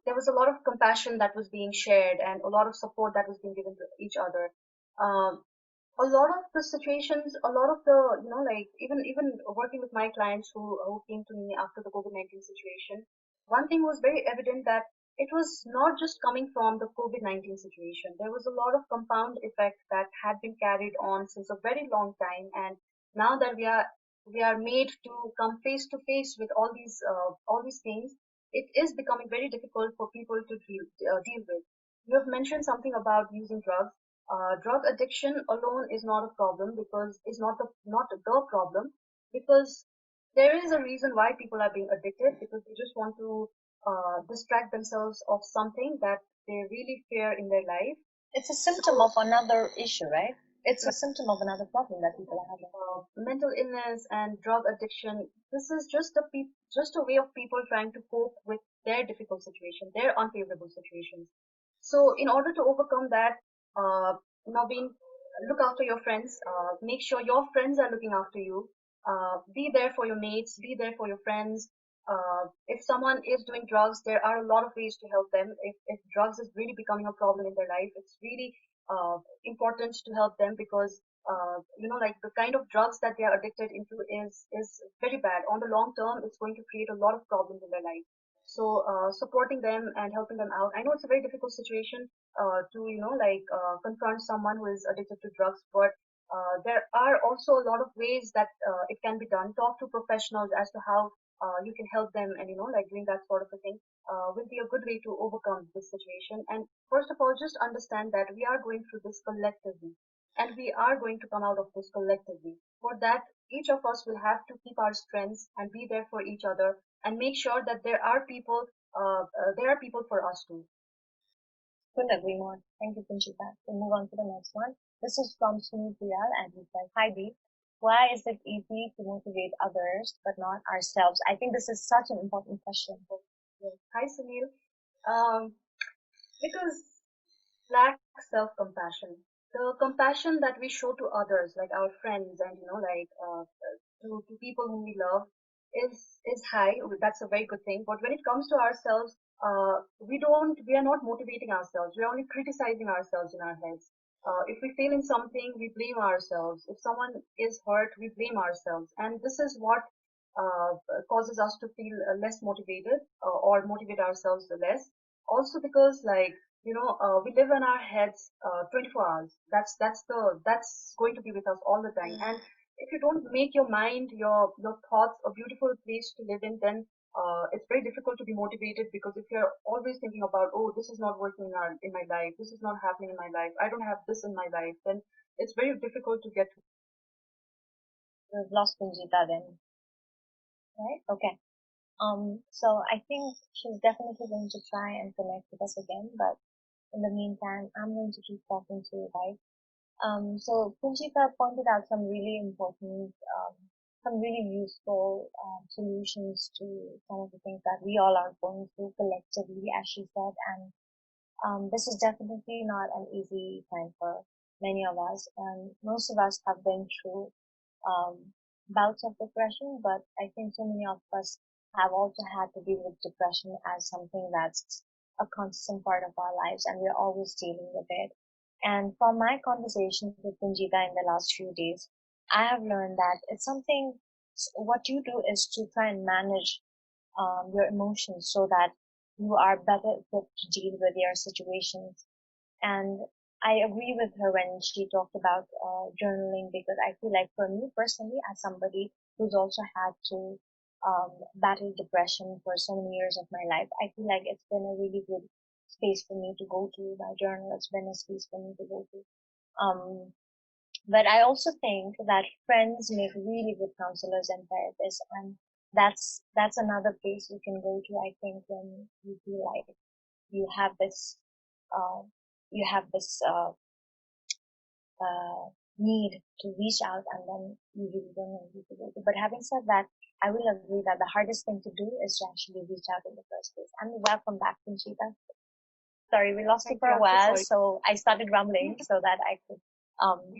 there was a lot of compassion that was being shared and a lot of support that was being given to each other. Um, a lot of the situations, a lot of the, like, even working with my clients who came to me after the COVID-19 situation, one thing was very evident that it was not just coming from the COVID-19 situation. There was a lot of compound effect that had been carried on since a very long time, and now that we are made to come face to face with all these things, it is becoming very difficult for people to deal with. You have mentioned something about using drugs. Drug addiction alone is not a problem because is not the problem, because there is a reason why people are being addicted, because they just want to distract themselves of something that they really fear in their life. It's a symptom So of another issue, right? It's a symptom of another problem that people are having. Mental illness and drug addiction. This is just a way of people trying to cope with their difficult situation, their unfavorable situations. So in order to overcome that, Naveen, look after your friends. Make sure your friends are looking after you. Be there for your mates. Be there for your friends. If someone is doing drugs, there are a lot of ways to help them. If drugs is really becoming a problem in their life, it's really important to help them because like the kind of drugs that they are addicted into is very bad. On the long term, it's going to create a lot of problems in their life. So supporting them and helping them out. I know it's a very difficult situation to confront someone who is addicted to drugs, but there are also a lot of ways that it can be done. Talk to professionals as to how you can help them, and like doing that sort of a thing will be a good way to overcome this situation. And first of all, just understand that we are going through this collectively, and we are going to come out of this collectively. For that, each of us will have to keep our strengths and be there for each other, and make sure that there are people for us too. Couldn't agree more. Thank you, Punjita. We'll move on to the next one. This is from Sunil Priyal, and he says, "Hi Dee, why is it easy to motivate others but not ourselves?" I think this is such an important question. Yes. Hi, Sunil. Um, because lack self-compassion. The compassion that we show to others, like our friends and to people whom we love, is high. That's a very good thing. But when it comes to ourselves, we are not motivating ourselves. We are only criticizing ourselves in our heads. If we fail in something, we blame ourselves. If someone is hurt, we blame ourselves, and this is what causes us to feel less motivated or motivate ourselves less. Also because we live in our heads 24 hours. That's going to be with us all the time. And if you don't make your mind, your thoughts a beautiful place to live in, then it's very difficult to be motivated, because if you're always thinking about, oh, this is not working in my life, this is not happening in my life, I don't have this in my life, then it's very difficult to get. We've lost Punjita then, right? Okay. So I think she's definitely going to try and connect with us again, but in the meantime, I'm going to keep talking to you guys. So Punjita pointed out some really important, some really useful solutions to some of the things that we all are going through collectively, as she said. And this is definitely not an easy time for many of us. And most of us have been through bouts of depression, but I think so many of us have also had to deal with depression as something that's a constant part of our lives, and we're always dealing with it. And from my conversations with Punjita in the last few days, I have learned that it's something, what you do is to try and manage your emotions so that you are better equipped to deal with your situations. And I agree with her when she talked about journaling, because I feel like for me personally, as somebody who's also had to battle depression for so many years of my life, I feel like it's been a really good space for me to go to. My journal, it's been a space for me to go to. Um, but I also think that friends make really good counselors and therapists, and that's another place you can go to. I think when you feel like you have this uh, you have this need to reach out, and then you really don't know who to go to. But having said that, I will agree that the hardest thing to do is to actually reach out in the first place. And welcome back, Conchita. Sorry, we lost you Thank for you. a I'm so while, sorry. so I started rumbling so that I could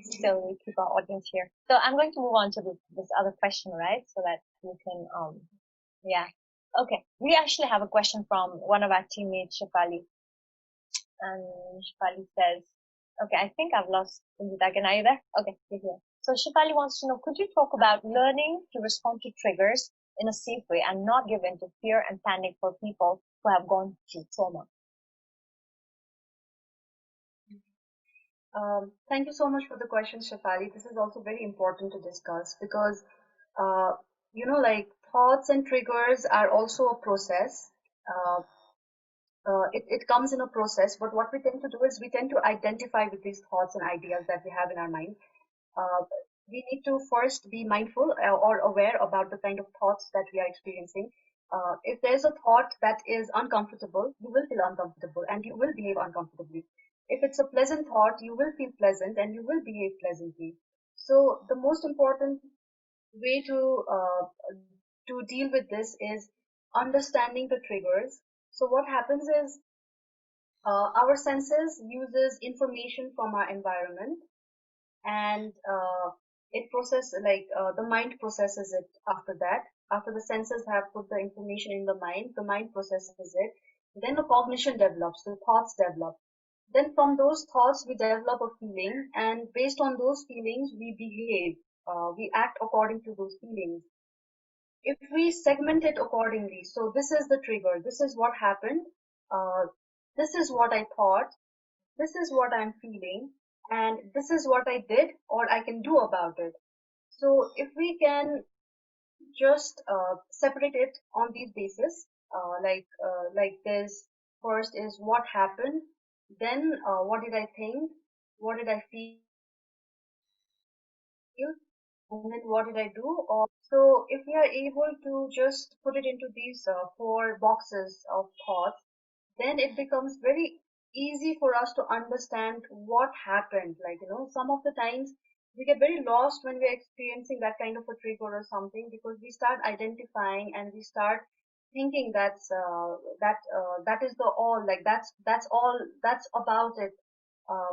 still keep our audience here. So I'm going to move on to this other question, right? So that we can yeah. Okay. We actually have a question from one of our teammates, Shafali. And Shafali says, okay, I think I've lost Punjita again. Are you there? Okay, you're here. So Shafali wants to know, could you talk about learning to respond to triggers in a safe way and not give in to fear and panic for people who have gone through trauma? Thank you so much for the question, Shafali. This is also very important to discuss because, uh, thoughts and triggers are also a process. Uh, it comes in a process, but what we tend to do is we tend to identify with these thoughts and ideas that we have in our mind. Uh, we need to first be mindful or aware about the kind of thoughts that we are experiencing. If there's a thought that is uncomfortable, you will feel uncomfortable and you will behave uncomfortably. If it's a pleasant thought, you will feel pleasant and you will behave pleasantly. So the most important way to deal with this is understanding the triggers. So what happens is our senses uses information from our environment, and it process like the mind processes it after that. After the senses have put the information in the mind processes it. Then the cognition develops, the thoughts develop. Then from those thoughts we develop a feeling, and based on those feelings we behave. We act according to those feelings. If we segment it accordingly, so this is the trigger, this is what happened, uh, this is what I thought, this is what I'm feeling, and this is what I did or I can do about it. So if we can just separate it on these bases, like this, first is what happened, then what did I think, what did I feel, and then what did I do? Or so if we are able to just put it into these four boxes of thoughts, then it becomes very easy for us to understand what happened. Like, some of the times we get very lost when we're experiencing that kind of a trigger or something, because we start identifying and we start thinking that is the all, like that's all, that's about it.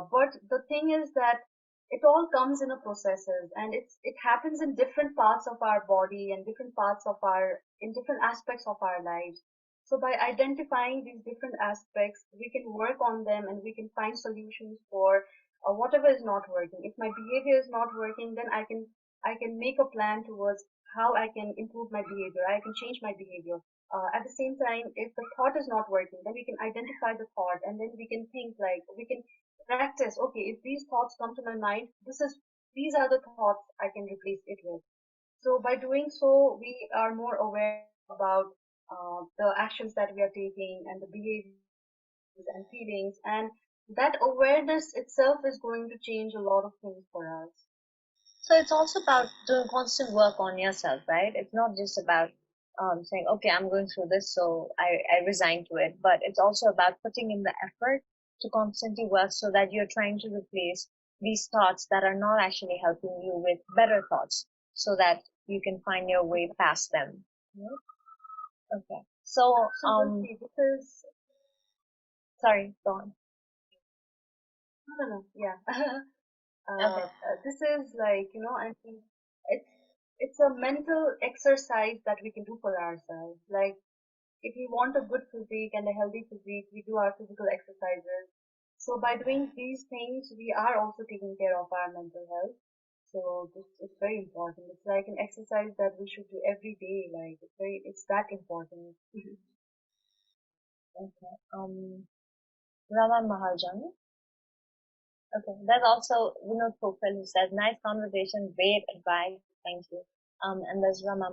But the thing is that it all comes in a processes, and it happens in different parts of our body and different parts of our in different aspects of our lives. So by identifying these different aspects, we can work on them and we can find solutions for whatever is not working. If my behavior is not working, then I can make a plan towards how I can improve my behavior. I can change my behavior. At the same time, if the thought is not working, then we can identify the thought, and then we can think, like we can practice. Okay, if these thoughts come to my mind, these are the thoughts I can replace it with. So by doing so, we are more aware about the actions that we are taking and the behaviors and feelings, and that awareness itself is going to change a lot of things for us. So it's also about doing constant work on yourself, right? It's not just about saying, okay, I'm going through this, so I resign to it. But it's also about putting in the effort to constantly work so that you're trying to replace these thoughts that are not actually helping you with better thoughts so that you can find your way past them. Right? Okay. So, Absolutely, because sorry, go on. no, yeah. Okay. This is like, I think it's it's a mental exercise that we can do for ourselves. Like, if we want a good physique and a healthy physique, we do our physical exercises. So by doing these things, we are also taking care of our mental health. So this is very important. It's like an exercise that we should do every day. Like, it's that important. Okay. Rama Mahajan. Okay. There's also Vinod Popel who says, nice conversation, great advice, thank you. And there's Rama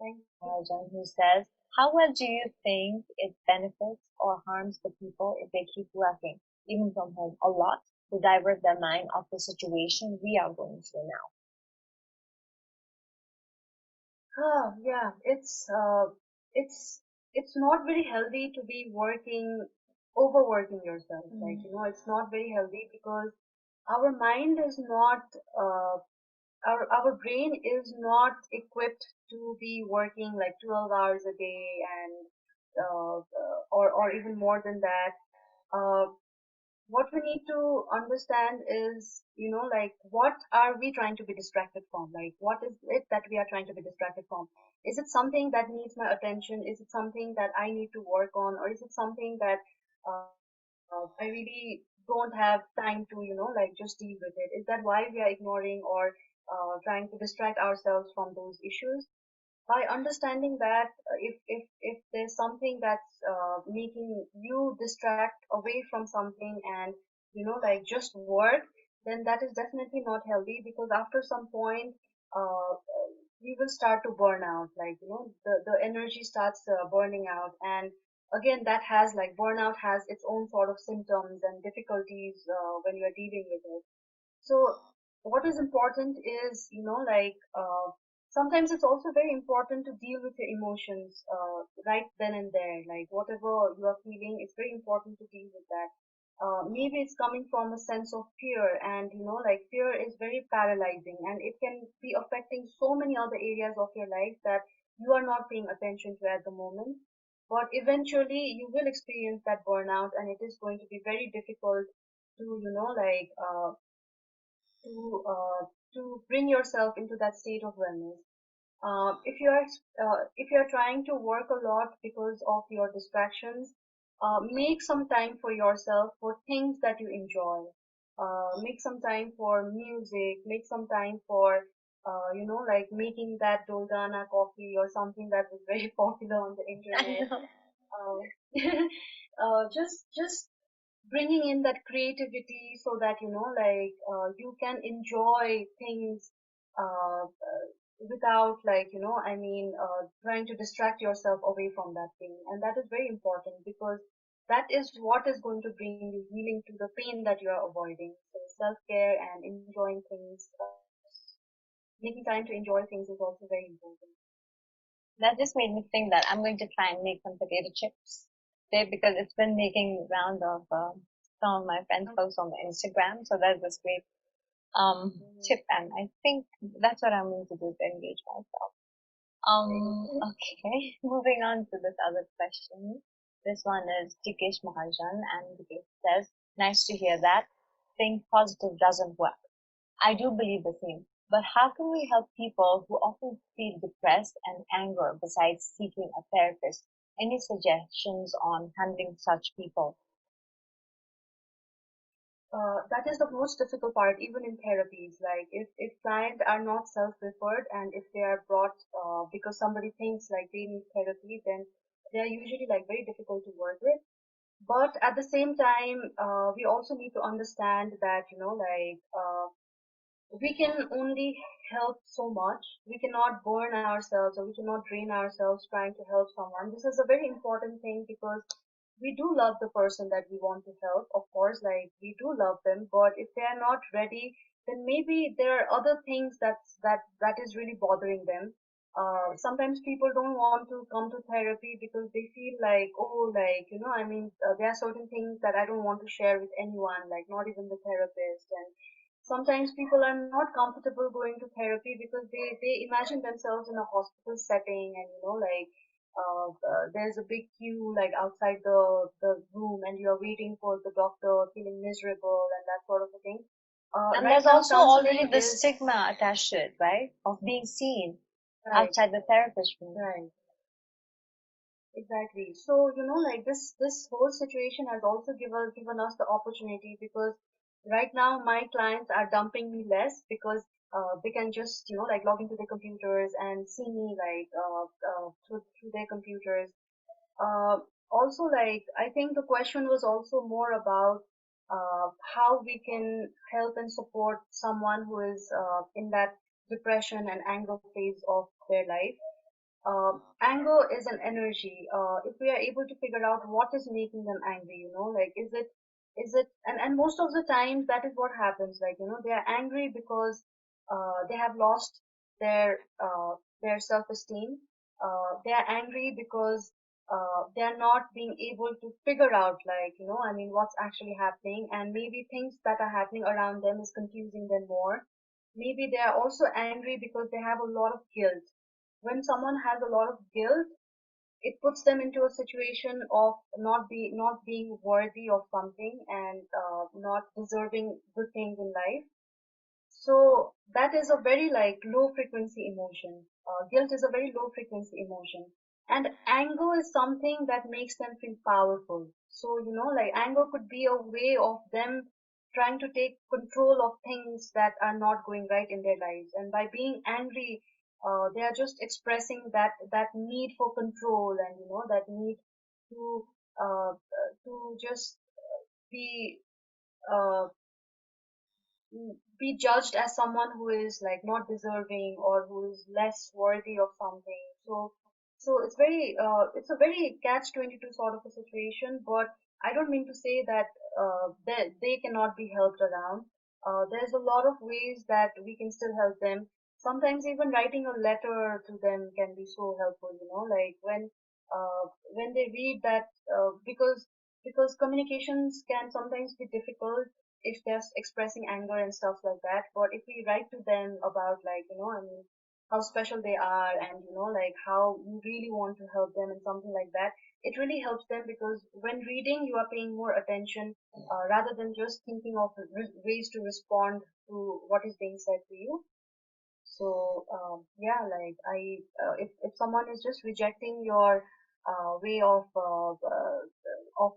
Thank you. Mahajan who says, how well do you think it benefits or harms the people if they keep working, even from home, a lot to divert their mind off the situation we are going through now? Yeah, it's not very healthy to be overworking yourself. Like, Mm. it's not very healthy because our mind is not, uh, our brain is not equipped to be working like 12 hours a day, and or even more than that. Uh, what we need to understand is, like, what are we trying to be distracted from? Like, what is it that we are trying to be distracted from? Is it something that needs my attention? Is it something that I need to work on? Or is it something that uh, I really don't have time to, like, just deal with it? Is that why we are ignoring or trying to distract ourselves from those issues? By understanding that, if there's something that's making you distract away from something, and like just work, then that is definitely not healthy, because after some point we will start to burn out. Like, the energy starts burning out, and again, that has like burnout has its own sort of symptoms and difficulties when you're dealing with it. So what is important is, sometimes it's also very important to deal with your emotions right then and there. Like, whatever you are feeling, it's very important to deal with that. maybe it's coming from a sense of fear, and like fear is very paralyzing, and it can be affecting so many other areas of your life that you are not paying attention to at the moment. But eventually you will experience that burnout, and it is going to be very difficult to like to uh, to bring yourself into that state of wellness. If you are trying to work a lot because of your distractions, make some time for yourself for things that you enjoy. Make some time for music. Make some time for like making that Dolgana coffee or something that was very popular on the I internet. know. Uh, just bringing in that creativity so that like you can enjoy things without like trying to distract yourself away from that thing, and that is very important because that is what is going to bring you healing to the pain that you are avoiding. So self care and enjoying things, making time to enjoy things is also very important. That just made me think that I'm going to try and make some potato chips today because it's been making round of some of my friends' posts on the Instagram. So that's this great tip, and I think that's what I'm going to do to engage myself. Okay, moving on to this other question. This one is Dikesh Mahajan, and Dikesh says, "Nice to hear that. Think positive doesn't work. I do believe the same. But how can we help people who often feel depressed and anger besides seeking a therapist? Any suggestions on handling such people?" That is the most difficult part, even in therapies. Like if clients are not self-referred, and if they are brought because somebody thinks like they need therapy, then they are usually like very difficult to work with. But at the same time, we also need to understand that we can only help so much. We cannot burn ourselves, or we cannot drain ourselves trying to help someone. This is a very important thing because we do love the person that we want to help. Of course, like we do love them, but if they are not ready, then maybe there are other things that is really bothering them. Sometimes people don't want to come to therapy because they feel like, oh, like, there are certain things that I don't want to share with anyone, like not even the therapist. And sometimes people are not comfortable going to therapy because they imagine themselves in a hospital setting, and like there's a big queue like outside the room, and you're waiting for the doctor, feeling miserable and that sort of a thing. And Right there's now also already counseling the is stigma attached to it, right? Of being seen right, outside the therapist room. right. Exactly. So, like this whole situation has also given us the opportunity, because right now my clients are dumping me less because they can just, like log into their computers and see me like through their computers. Uh, Also, like I think the question was also more about how we can help and support someone who is in that depression and anger phase of their life. Anger is an energy. If we are able to figure out what is making them angry, like is it, and most of the times that is what happens. Like, they are angry because they have lost their their self-esteem. They are angry because they are not being able to figure out, like, what's actually happening, and maybe things that are happening around them is confusing them more. Maybe they are also angry because they have a lot of guilt. When someone has a lot of guilt, it puts them into a situation of not being worthy of something, and not deserving good things in life. So that is a very like low frequency emotion. Guilt is a very low frequency emotion, and anger is something that makes them feel powerful. So, like anger could be a way of them trying to take control of things that are not going right in their lives. And by being angry, they are just expressing that need for control, and that need to just be uh, be judged as someone who is like not deserving, or who is less worthy of something. So it's a very catch 22 sort of a situation. But I don't mean to say that they cannot be helped around. There's a lot of ways that we can still help them. Sometimes even writing a letter to them can be so helpful, like when they read that, because because communications can sometimes be difficult if they're expressing anger and stuff like that. But if we write to them about, like, I mean, how special they are, and like how you really want to help them and something like that, it really helps them, because when reading you are paying more attention, rather than just thinking of ways to respond to what is being said to you. So yeah, like if someone is just rejecting your way of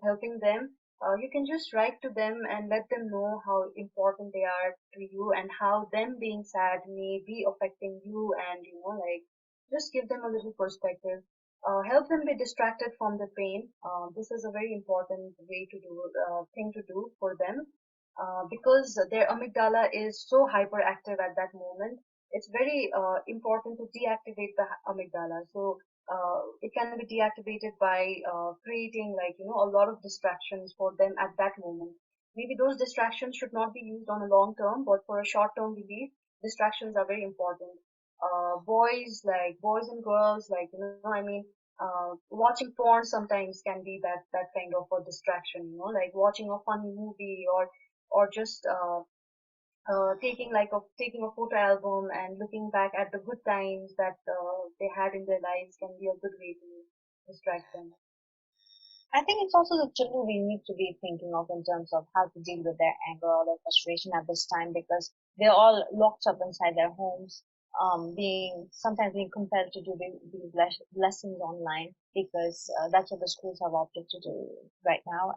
helping them, you can just write to them and let them know how important they are to you, and how them being sad may be affecting you, and like, just give them a little perspective. Help them be distracted from the pain. This is a very important way to do thing to do for them, because their amygdala is so hyperactive at that moment. It's very important to deactivate the amygdala. So it can be deactivated by creating, like, a lot of distractions for them at that moment. Maybe those distractions should not be used on a long term, but for a short term relief, distractions are very important. Boys and girls, like, I mean, watching porn sometimes can be that kind of a distraction, like watching a funny movie, or just taking a photo album and looking back at the good times that they had in their lives can be a good way to distract them. I think it's also the children we need to be thinking of in terms of how to deal with their anger or their frustration at this time, because they're all locked up inside their homes, sometimes being compelled to do these lessons online because that's what the schools have opted to do right now.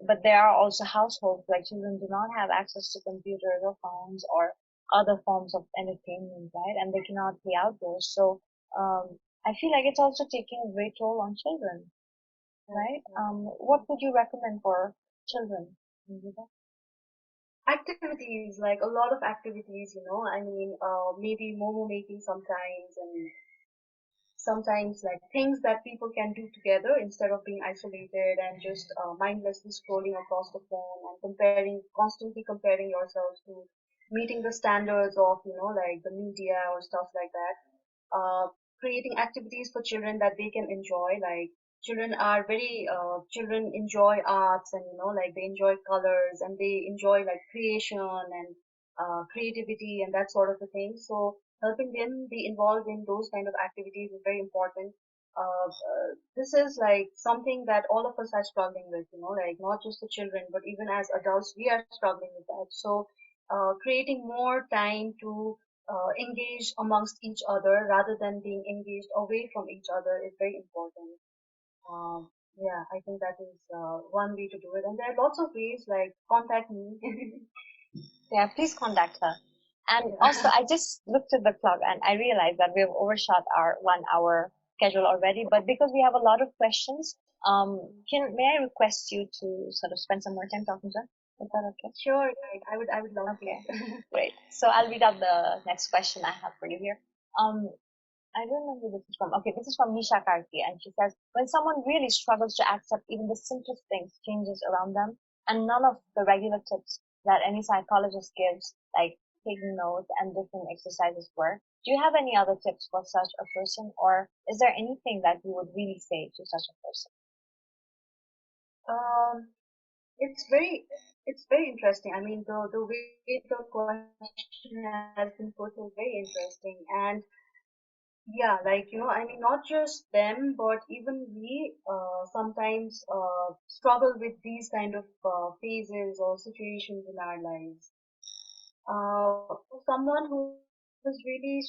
But there are also households where children do not have access to computers or phones or other forms of entertainment, right? And they cannot play outdoors. So I feel like it's also taking a great toll on children, right? What would you recommend for children? Nandita? Activities, like a lot of activities, I mean, maybe momo making sometimes, and sometimes like things that people can do together instead of being isolated and just mindlessly scrolling across the phone and constantly comparing yourselves to meeting the standards of, like the media or stuff like that. Creating activities for children that they can enjoy, like children enjoy arts, and like they enjoy colors, and they enjoy like creation and creativity and that sort of a thing. So helping them be involved in those kind of activities is very important. This is like something that all of us are struggling with, like not just the children, but even as adults, we are struggling with that. So, creating more time to engage amongst each other rather than being engaged away from each other is very important. Yeah, I think that is one way to do it. And there are lots of ways, like contact me. Yeah, please contact her. And also, Yeah. I just looked at the clock and I realized that we've overshot our 1 hour schedule already. But because we have a lot of questions, may I request you to sort of spend some more time talking to her? Is that okay? Sure, like, I would love Okay, to. great. So I'll read out the next question I have for you here. Um, I don't know who this is from. Okay, this is from Nisha Karki, and she says, when someone really struggles to accept even the simplest things, changes around them, and none of the regular tips that any psychologist gives, like taking notes and different exercises work, do you have any other tips for such a person, or is there anything that you would really say to such a person? um, it's very interesting. I mean, the way the question has been put is very interesting, and yeah, like, I mean, not just them, but even we sometimes struggle with these kind of phases or situations in our lives. For someone who is really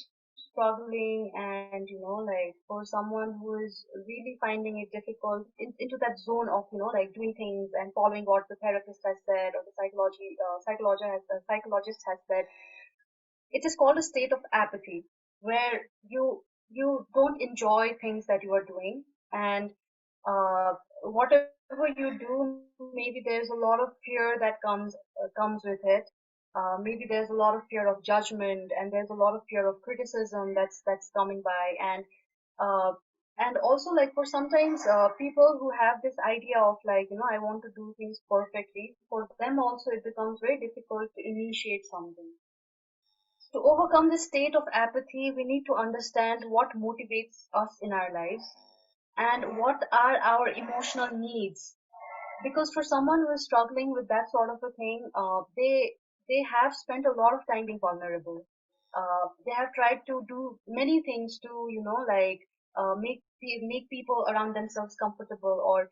struggling, and like for someone who is really finding it difficult into that zone of, like doing things and following what the therapist has said, or the psychologist has said, it is called a state of apathy, where you don't enjoy things that you are doing, and whatever you do, maybe there's a lot of fear that comes with it. Maybe there's a lot of fear of judgment, and there's a lot of fear of criticism that's coming by, uh, and also, like, for sometimes people who have this idea of, like, I want to do things perfectly, for them also it becomes very difficult to initiate something. To overcome this state of apathy, we need to understand what motivates us in our lives, and what are our emotional needs. Because for someone who is struggling with that sort of a thing, they have spent a lot of time being vulnerable. They have tried to do many things to, like, make people around themselves comfortable, or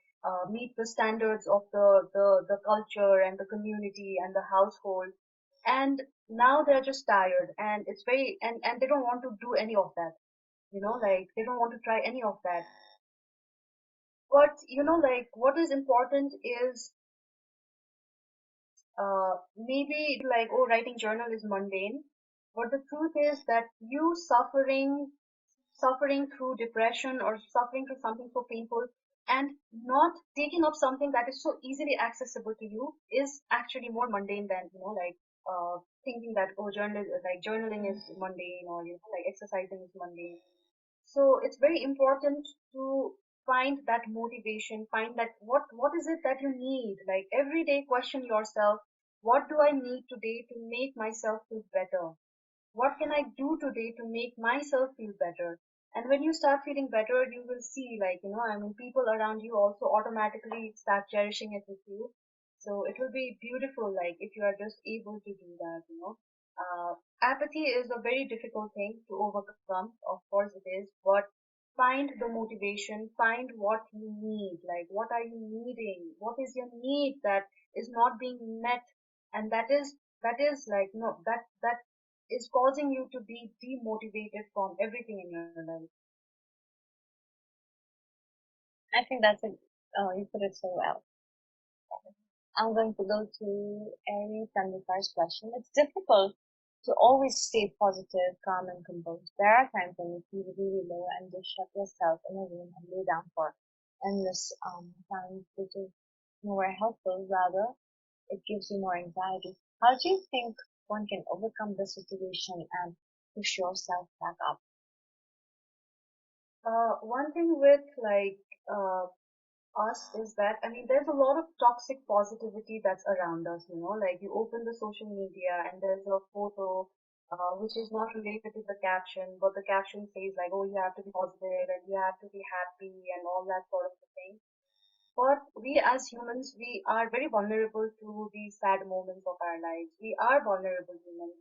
meet the standards of the culture and the community and the household. And now they're just tired, and it's very, and they don't want to do any of that. Like, they don't want to try any of that. But like, what is important is, maybe like, oh, writing journal is mundane, but the truth is that you suffering through depression or suffering through something so painful, and not taking up something that is so easily accessible to you, is actually more mundane than, like, thinking that, oh, journaling is mundane, or like exercising is mundane. So it's very important to find that motivation, find that what is it that you need. Like, every day question yourself, what do I need today to make myself feel better? What can I do today to make myself feel better? And when you start feeling better, you will see, like, I mean, people around you also automatically start cherishing it with you. So it will be beautiful, like, if you are just able to do that. Apathy is a very difficult thing to overcome, of course it is, but find the motivation, find what you need, like, what are you needing? What is your need that is not being met? And that is like, no, that is causing you to be demotivated from everything in your life. I think you put it so well. I'm going to go to Aries and the first question. It's difficult to always stay positive, calm, and composed. There are times when you feel really low and just shut yourself in a room and lay down for endless times, which is nowhere helpful. Rather, it gives you more anxiety. How do you think one can overcome the situation and push yourself back up? One thing with, like, uh, us is that, I mean, there's a lot of toxic positivity that's around us. Like, you open the social media and there's a photo which is not related to the caption, but the caption says, like, oh, you have to be positive and you have to be happy and all that sort of thing. But we as humans, we are very vulnerable to these sad moments of our lives. We are vulnerable humans.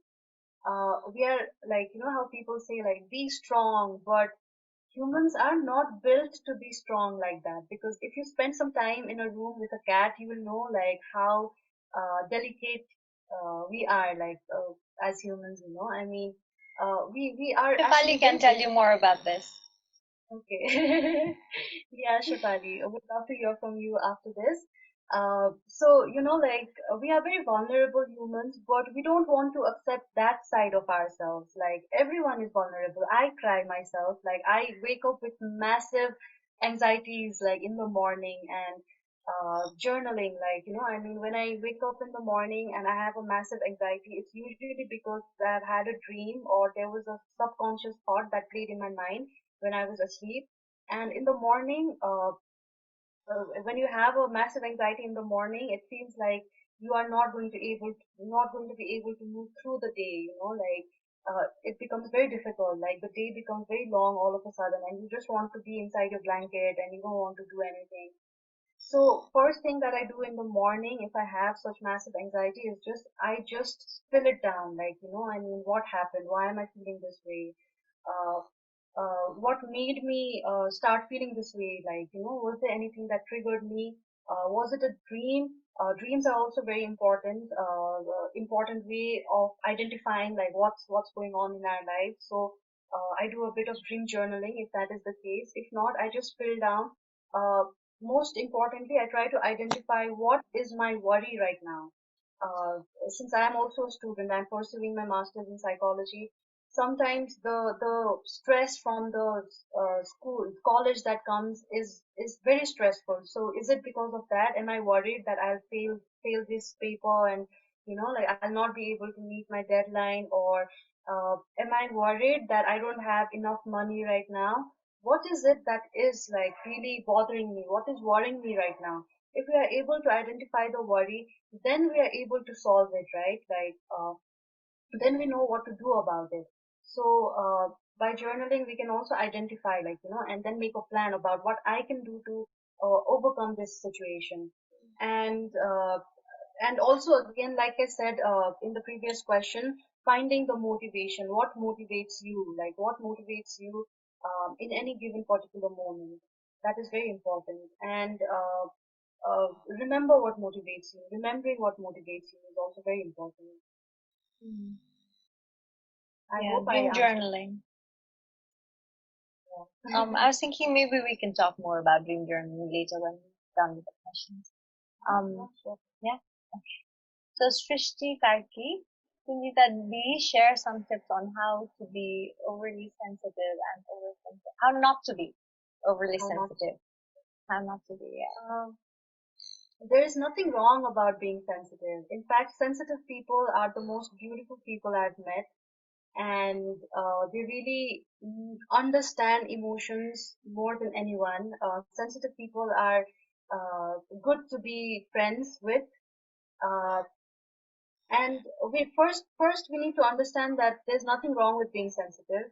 We are, like, how people say, like, be strong, but humans are not built to be strong like that. Because if you spend some time in a room with a cat, you will know, like, how delicate we are, like, as humans. I mean, we are Shefali actually can very tell you more about this. okay. Yeah, Shafali, I would love to hear from you after this. So, like, we are very vulnerable humans, but we don't want to accept that side of ourselves. Like, everyone is vulnerable. I cry myself. Like, I wake up with massive anxieties, like, in the morning, and journaling. Like, I mean, when I wake up in the morning and I have a massive anxiety, it's usually because I've had a dream, or there was a subconscious thought that played in my mind when I was asleep. And in the morning, when you have a massive anxiety in the morning, it feels like you are not going to be able to move through the day. Like, it becomes very difficult. Like, the day becomes very long all of a sudden, and you just want to be inside your blanket and you don't want to do anything. So first thing that I do in the morning, if I have such massive anxiety, is I just spill it down. Like, I mean, what happened? Why am I feeling this way? Uh, what made me start feeling this way? Like, was there anything that triggered me? Was it a dream? Dreams are also very important, important way of identifying, like, what's going on in our life. So I do a bit of dream journaling if that is the case. If not, I just spill down. Uh, Most importantly, I try to identify what is my worry right now. Uh, since I am also a student, I'm pursuing my master's in psychology. Sometimes the stress from the college that comes is very stressful. So is it because of that? Am I worried that I'll fail this paper, and like, I'll not be able to meet my deadline? Or am I worried that I don't have enough money right now? What is it that is, like, really bothering me? What is worrying me right now? If we are able to identify the worry, then we are able to solve it, right? Like, then we know what to do about it. So by journaling we can also identify, like, and then make a plan about what I can do to overcome this situation. And uh, and also, again, like I said in the previous question, finding the motivation, what motivates you, like what motivates you in any given particular moment. That is very important. And uh, remember what motivates you. Remembering what motivates you is also very important. Mm. I Yeah, hope I dream answered. journaling. Yeah. I was thinking maybe we can talk more about dream journaling later when we're done with the questions. Yeah, Um, sure. yeah. So Srishti Karki, Sunjita, share some tips on how to be overly sensitive and oversensitive. How not to be overly How not. sensitive. How not to be, yeah. Um, there is nothing wrong about being sensitive. In fact, sensitive people are the most beautiful people I've met, and they really understand emotions more than anyone. Sensitive people are good to be friends with. Uh, and we first we need to understand that there's nothing wrong with being sensitive.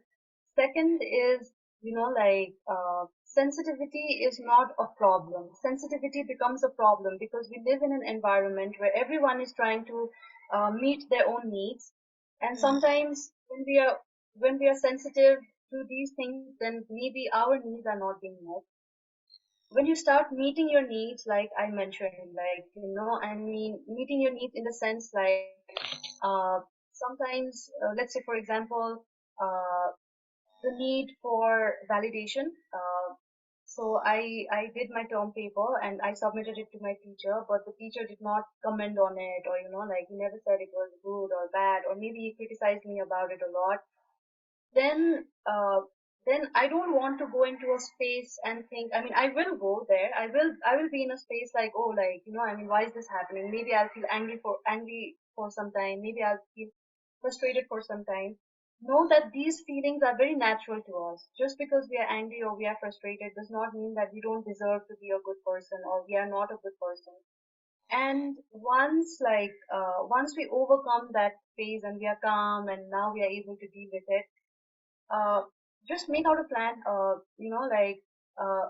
Second is, like, sensitivity is not a problem. Sensitivity becomes a problem because we live in an environment where everyone is trying to meet their own needs, and Mm. sometimes when we are sensitive to these things, then maybe our needs are not being met. When you start meeting your needs, like I mentioned, like, I mean, meeting your needs in the sense, like, sometimes, let's say, for example, uh, the need for validation. So I did my term paper and I submitted it to my teacher, but the teacher did not comment on it, or, like, he never said it was good or bad, or maybe he criticized me about it a lot. then uh, then I don't want to go into a space and think. I mean, I will go there. I will be in a space like, oh, like, I mean, why is this happening? Maybe I'll feel angry for some time. Maybe I'll feel frustrated for some time. Know that these feelings are very natural to us. Just because we are angry or we are frustrated does not mean that we don't deserve to be a good person or we are not a good person. And once we overcome that phase and we are calm and now we are able to deal with it, uh, just make out a plan. Like,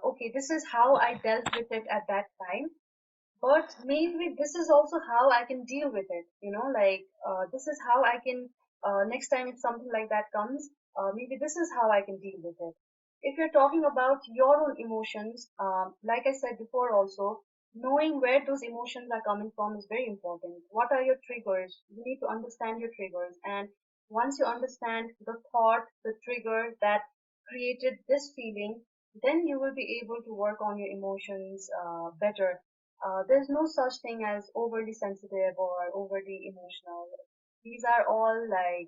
okay, this is how I dealt with it at that time, but maybe this is also how I can deal with it. Like, this is how I can, next time if something like that comes, maybe this is how I can deal with it. If you're talking about your own emotions, like I said before also, knowing where those emotions are coming from is very important. What are your triggers? You need to understand your triggers. And once you understand the thought, the trigger that created this feeling, then you will be able to work on your emotions better. There's no such thing as overly sensitive or overly emotional. These are all like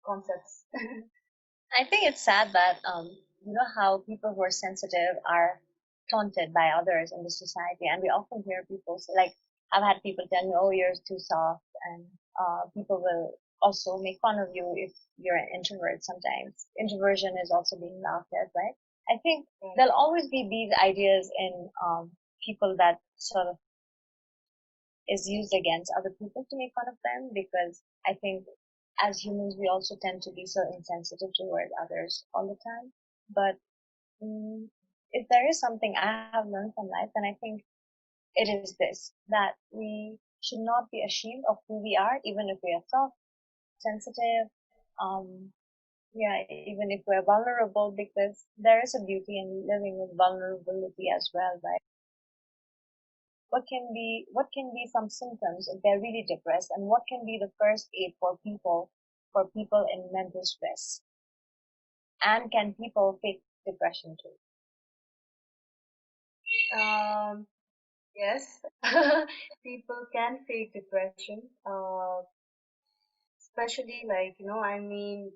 concepts. I think it's sad that how people who are sensitive are taunted by others in the society, and we often hear people say, like, I've had people tell me, "Oh, you're too soft," and people will also make fun of you if you're an introvert. Sometimes introversion is also being laughed at, right? I think Right. there'll always be these ideas in people that sort of is used against other people to make fun of them, because I think as humans we also tend to be so insensitive toward others all the time. But mm, if there is something I have learned from life, then I think it is this, that we should not be ashamed of who we are, even if we are soft, sensitive, um, yeah, even if we're vulnerable, because there is a beauty in living with vulnerability as well, right? What can be some symptoms if they're really depressed, and what can be the first aid for people in mental stress, and can people fake depression too? Um, yes, people can fake depression, especially, like, I mean,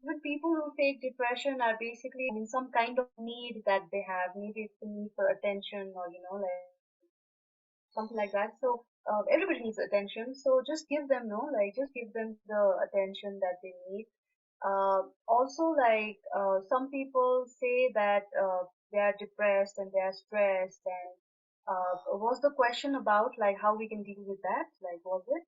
the people who fake depression are basically in some kind of need that they have. Maybe it's the need for attention, or, like something like that. So everybody needs attention. So just give them, no, like, just give them the attention that they need. Also, like, some people say that they are depressed and they are stressed. And was the question about, like, how we can deal with that? Like, was it?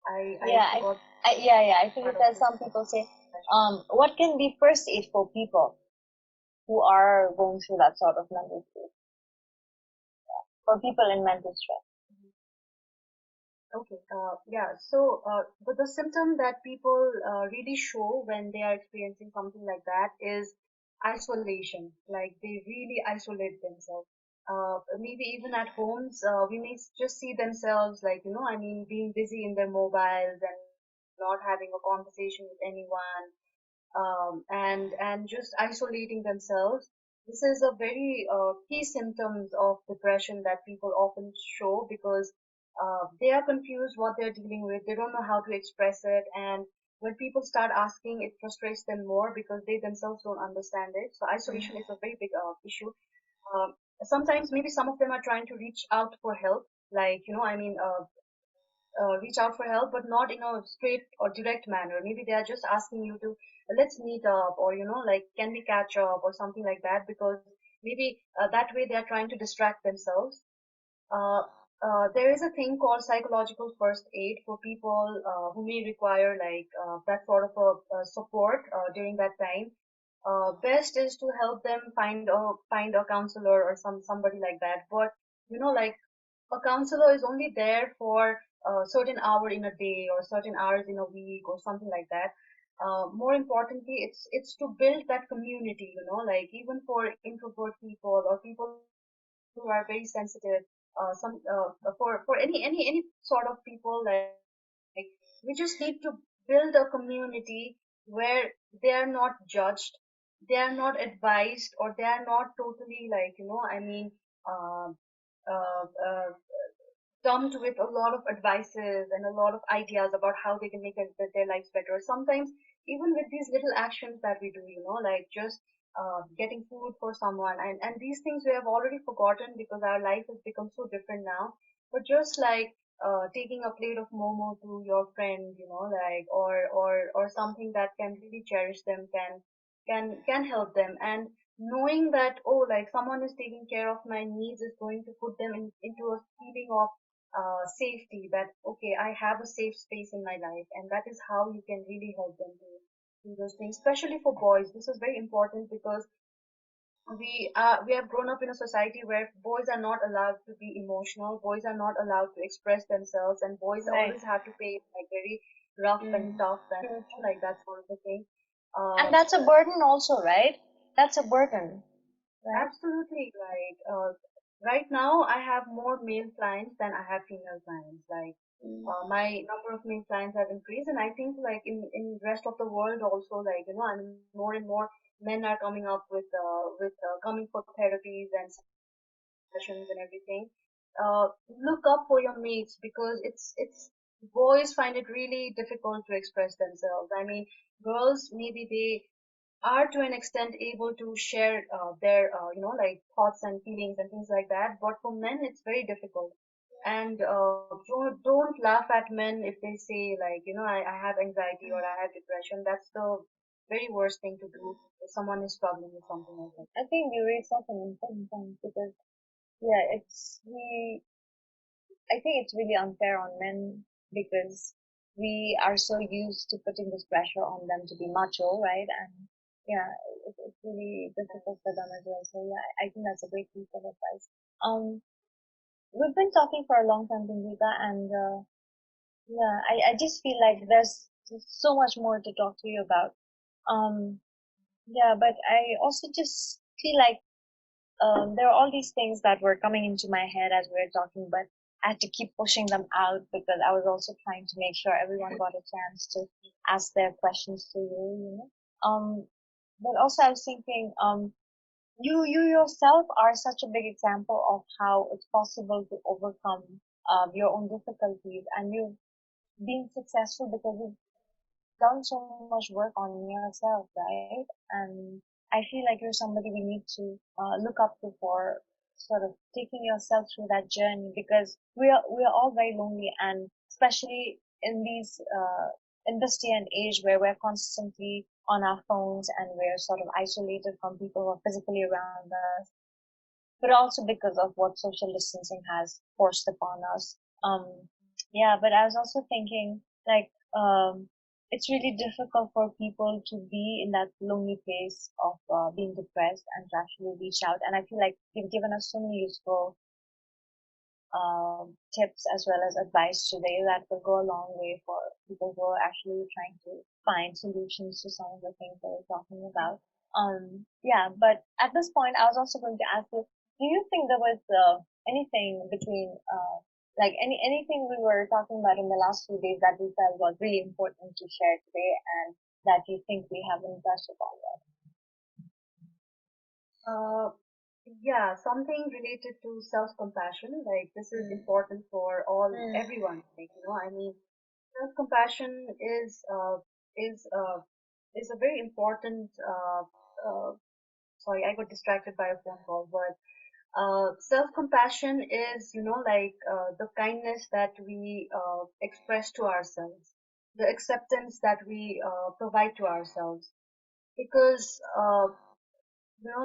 I Yeah, I, forgot. I think part it of says this some people say, session. what can be first aid for people who are going through that sort of mental state, for people in mental stress? Okay. Yeah. So, but the symptom that people really show when they are experiencing something like that is isolation. Like they really isolate themselves. Maybe even at homes, we may just see themselves like, I mean, being busy in their mobiles and not having a conversation with anyone, and just isolating themselves. This is a very key symptoms of depression that people often show because they are confused what they're dealing with. They don't know how to express it, and when people start asking, it frustrates them more because they themselves don't understand it. So isolation is a very big issue. Um, Sometimes maybe some of them are trying to reach out for help, like reach out for help, but not in a straight or direct manner. Maybe they are just asking you to let's meet up, or like can we catch up or something like that, because maybe that way they are trying to distract themselves. Uh, there is a thing called psychological first aid for people who may require like that sort of a support during that time. Best is to help them find a counselor or somebody like that. But like a counselor is only there for a certain hour in a day or certain hours in a week or something like that. More importantly, it's to build that community, like even for introvert people or people who are very sensitive, some for any sort of people, like we just need to build a community where they are not judged, they are not advised, or they are not totally like I mean uh, uh, uh, dumped with a lot of advices and a lot of ideas about how they can make their lives better. Sometimes even with these little actions that we do, like just getting food for someone, and these things we have already forgotten because our life has become so different now. But just like taking a plate of momo to your friend, like or something that can really cherish them, can help them. And knowing that, oh, like someone is taking care of my needs is going to put them into a feeling of safety, that okay, I have a safe space in my life, and that is how you can really help them to do those things. Especially for boys, this is very important because we have grown up in a society where boys are not allowed to be emotional, boys are not allowed to express themselves, and boys Right. always have to play like very rough and Mm, tough and true, true. like that sort of a thing. uh, And that's a burden also, right? That's a burden, right? Absolutely right. Right now, I have more male clients than I have female clients. Like, Mm. my number of male clients have increased, and I think like in rest of the world also, like I mean, more and more men are coming up with coming for therapies and sessions and everything. Look up for your mates because it's boys find it really difficult to express themselves. I mean, girls maybe they are to an extent able to share their like thoughts and feelings and things like that, but for men it's very difficult. And don't laugh at men if they say like I have anxiety or I have depression. That's the very worst thing to do if someone is struggling with something like that. I think you raised such an important point because yeah, it's we. I think it's really unfair on men because we are so used to putting this pressure on them to be macho, right? And yeah, it's really difficult for them as well. So yeah, I think that's a great piece of advice. Um, we've been talking for a long time, Punjita, and yeah, I just feel like there's just so much more to talk to you about. Um, yeah, but I also just feel like there are all these things that were coming into my head as we were talking, but I had to keep pushing them out because I was also trying to make sure everyone got a chance to ask their questions to you, you know. But also I was thinking, you yourself are such a big example of how it's possible to overcome your own difficulties, and you've been successful because you've done so much work on yourself, right? And I feel like you're somebody we need to look up to for sort of taking yourself through that journey because we are all very lonely, and especially in these in this day and age where we're constantly on our phones and we're sort of isolated from people who are physically around us, but also because of what social distancing has forced upon us. Yeah, but I was also thinking like it's really difficult for people to be in that lonely place of being depressed and to actually reach out. And I feel like you've given us so many useful tips as well as advice today that will go a long way for people who are actually trying to find solutions to some of the things that we're talking about. Yeah, but at this point, I was also going to ask you, do you think there was anything between, anything we were talking about in the last few days that we felt was really important to share today and that you think we haven't touched upon yet? Uh, yeah, something related to self-compassion. Like this is Mm. important for all Mm. everyone. Like I mean, self-compassion is is a very important. Sorry, I got distracted by a phone call, but self-compassion is the kindness that we express to ourselves, the acceptance that we provide to ourselves, because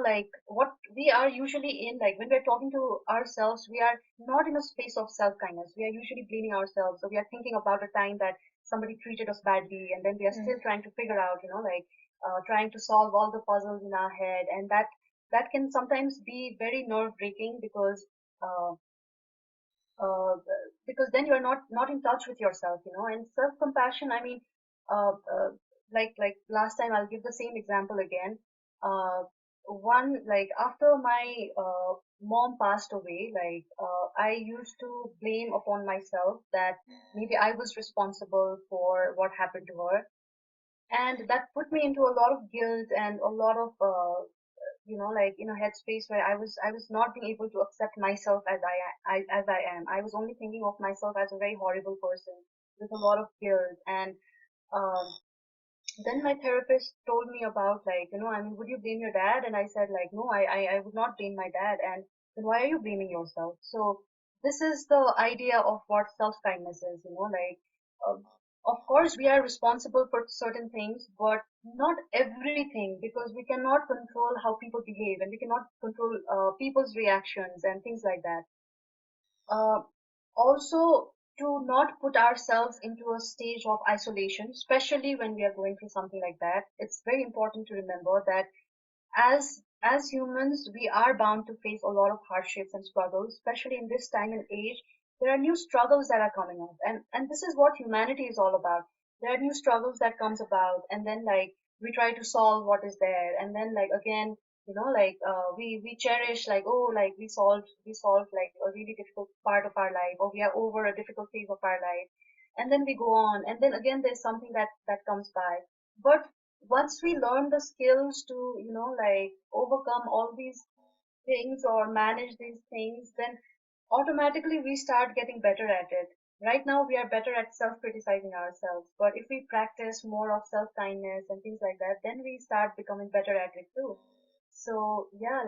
like what we are usually in, like when we're talking to ourselves, we are not in a space of self-kindness. We are usually blaming ourselves, so we are thinking about a time that somebody treated us badly, and then we are still trying to figure out, trying to solve all the puzzles in our head, and that can sometimes be very nerve breaking uh, uh, because then you're not in touch with yourself, and self compassion, I mean, uh, uh, like last time, I'll give the same example again. One, like after my mom passed away, I used to blame upon myself that maybe I was responsible for what happened to her, and that put me into a lot of guilt and a lot of like in a headspace where I was not being able to accept myself as I am. I was only thinking of myself as a very horrible person with a lot of guilt. And um, then my therapist told me about, I mean, would you blame your dad? And I said, like, no, I would not blame my dad. And then why are you blaming yourself? So this is the idea of what self kindness is, uh, of course we are responsible for certain things, but not everything, because we cannot control how people behave, and we cannot control people's reactions and things like that. uh, Also, to not put ourselves into a stage of isolation, especially when we are going through something like that. It's very important to remember that as humans, we are bound to face a lot of hardships and struggles, especially in this time and age. There are new struggles that are coming up, and this is what humanity is all about. There are new struggles that comes about, and then we try to solve what is there, and then again, we cherish, like, oh, like we solved like a really difficult part of our life, or we are over a difficult phase of our life, and then we go on, and then again there's something that comes by. But once we learn the skills to overcome all these things or manage these things, then automatically we start getting better at it. Right now we are better at self criticizing ourselves, but if we practice more of self kindness and things like that, then we start becoming better at it too. So yeah,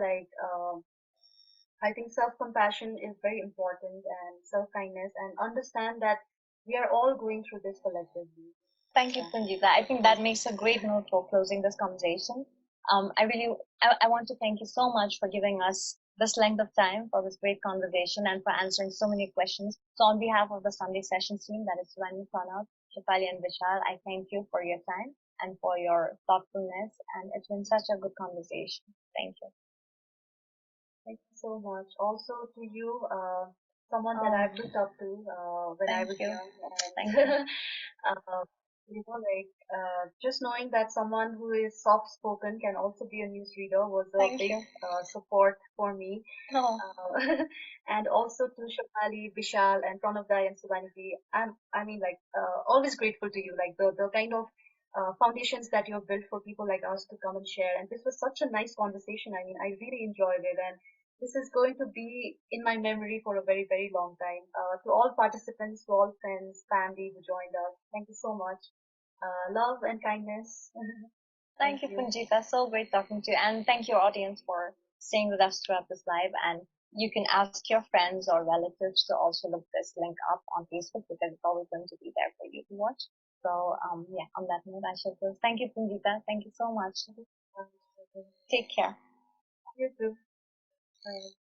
I think self compassion is very important, and self kindness, and understand that we are all going through this collectively. Thank you, Yeah. Punjita. I think that makes a great note for closing this conversation. I really, I want to thank you so much for giving us this length of time for this great conversation and for answering so many questions. So on behalf of the Sunday Sessions team, that is Rani, Pranav, Shefali, and Vishal, I thank you for your time and for your thoughtfulness. And it's been such a good conversation. Thank you. Thank you so much. Also to you, someone that Oh, I've looked up to when I thank was you. young, Thank you. and uh, just knowing that someone who is soft-spoken can also be a newsreader was a Thank big you. support for me. Oh, And also to Shafali, Vishal, and Pranavdai and Subanidhi, I mean, always grateful to you, like the kind of foundations that you have built for people like us to come and share. And this was such a nice conversation. I mean, I really enjoyed it, and this is going to be in my memory for a very, very long time. To all participants, to all friends, family who joined us, thank you so much. Love and kindness. Thank thank you, you. Punjita. So great talking to you. And thank you, audience, for staying with us throughout this live. And you can ask your friends or relatives to also look this link up on Facebook because it's always going to be there for you to watch. So, yeah, on that note, I should close. Thank you, Punjita. Thank you so much. Thank you so much. Take care. You too. Bye.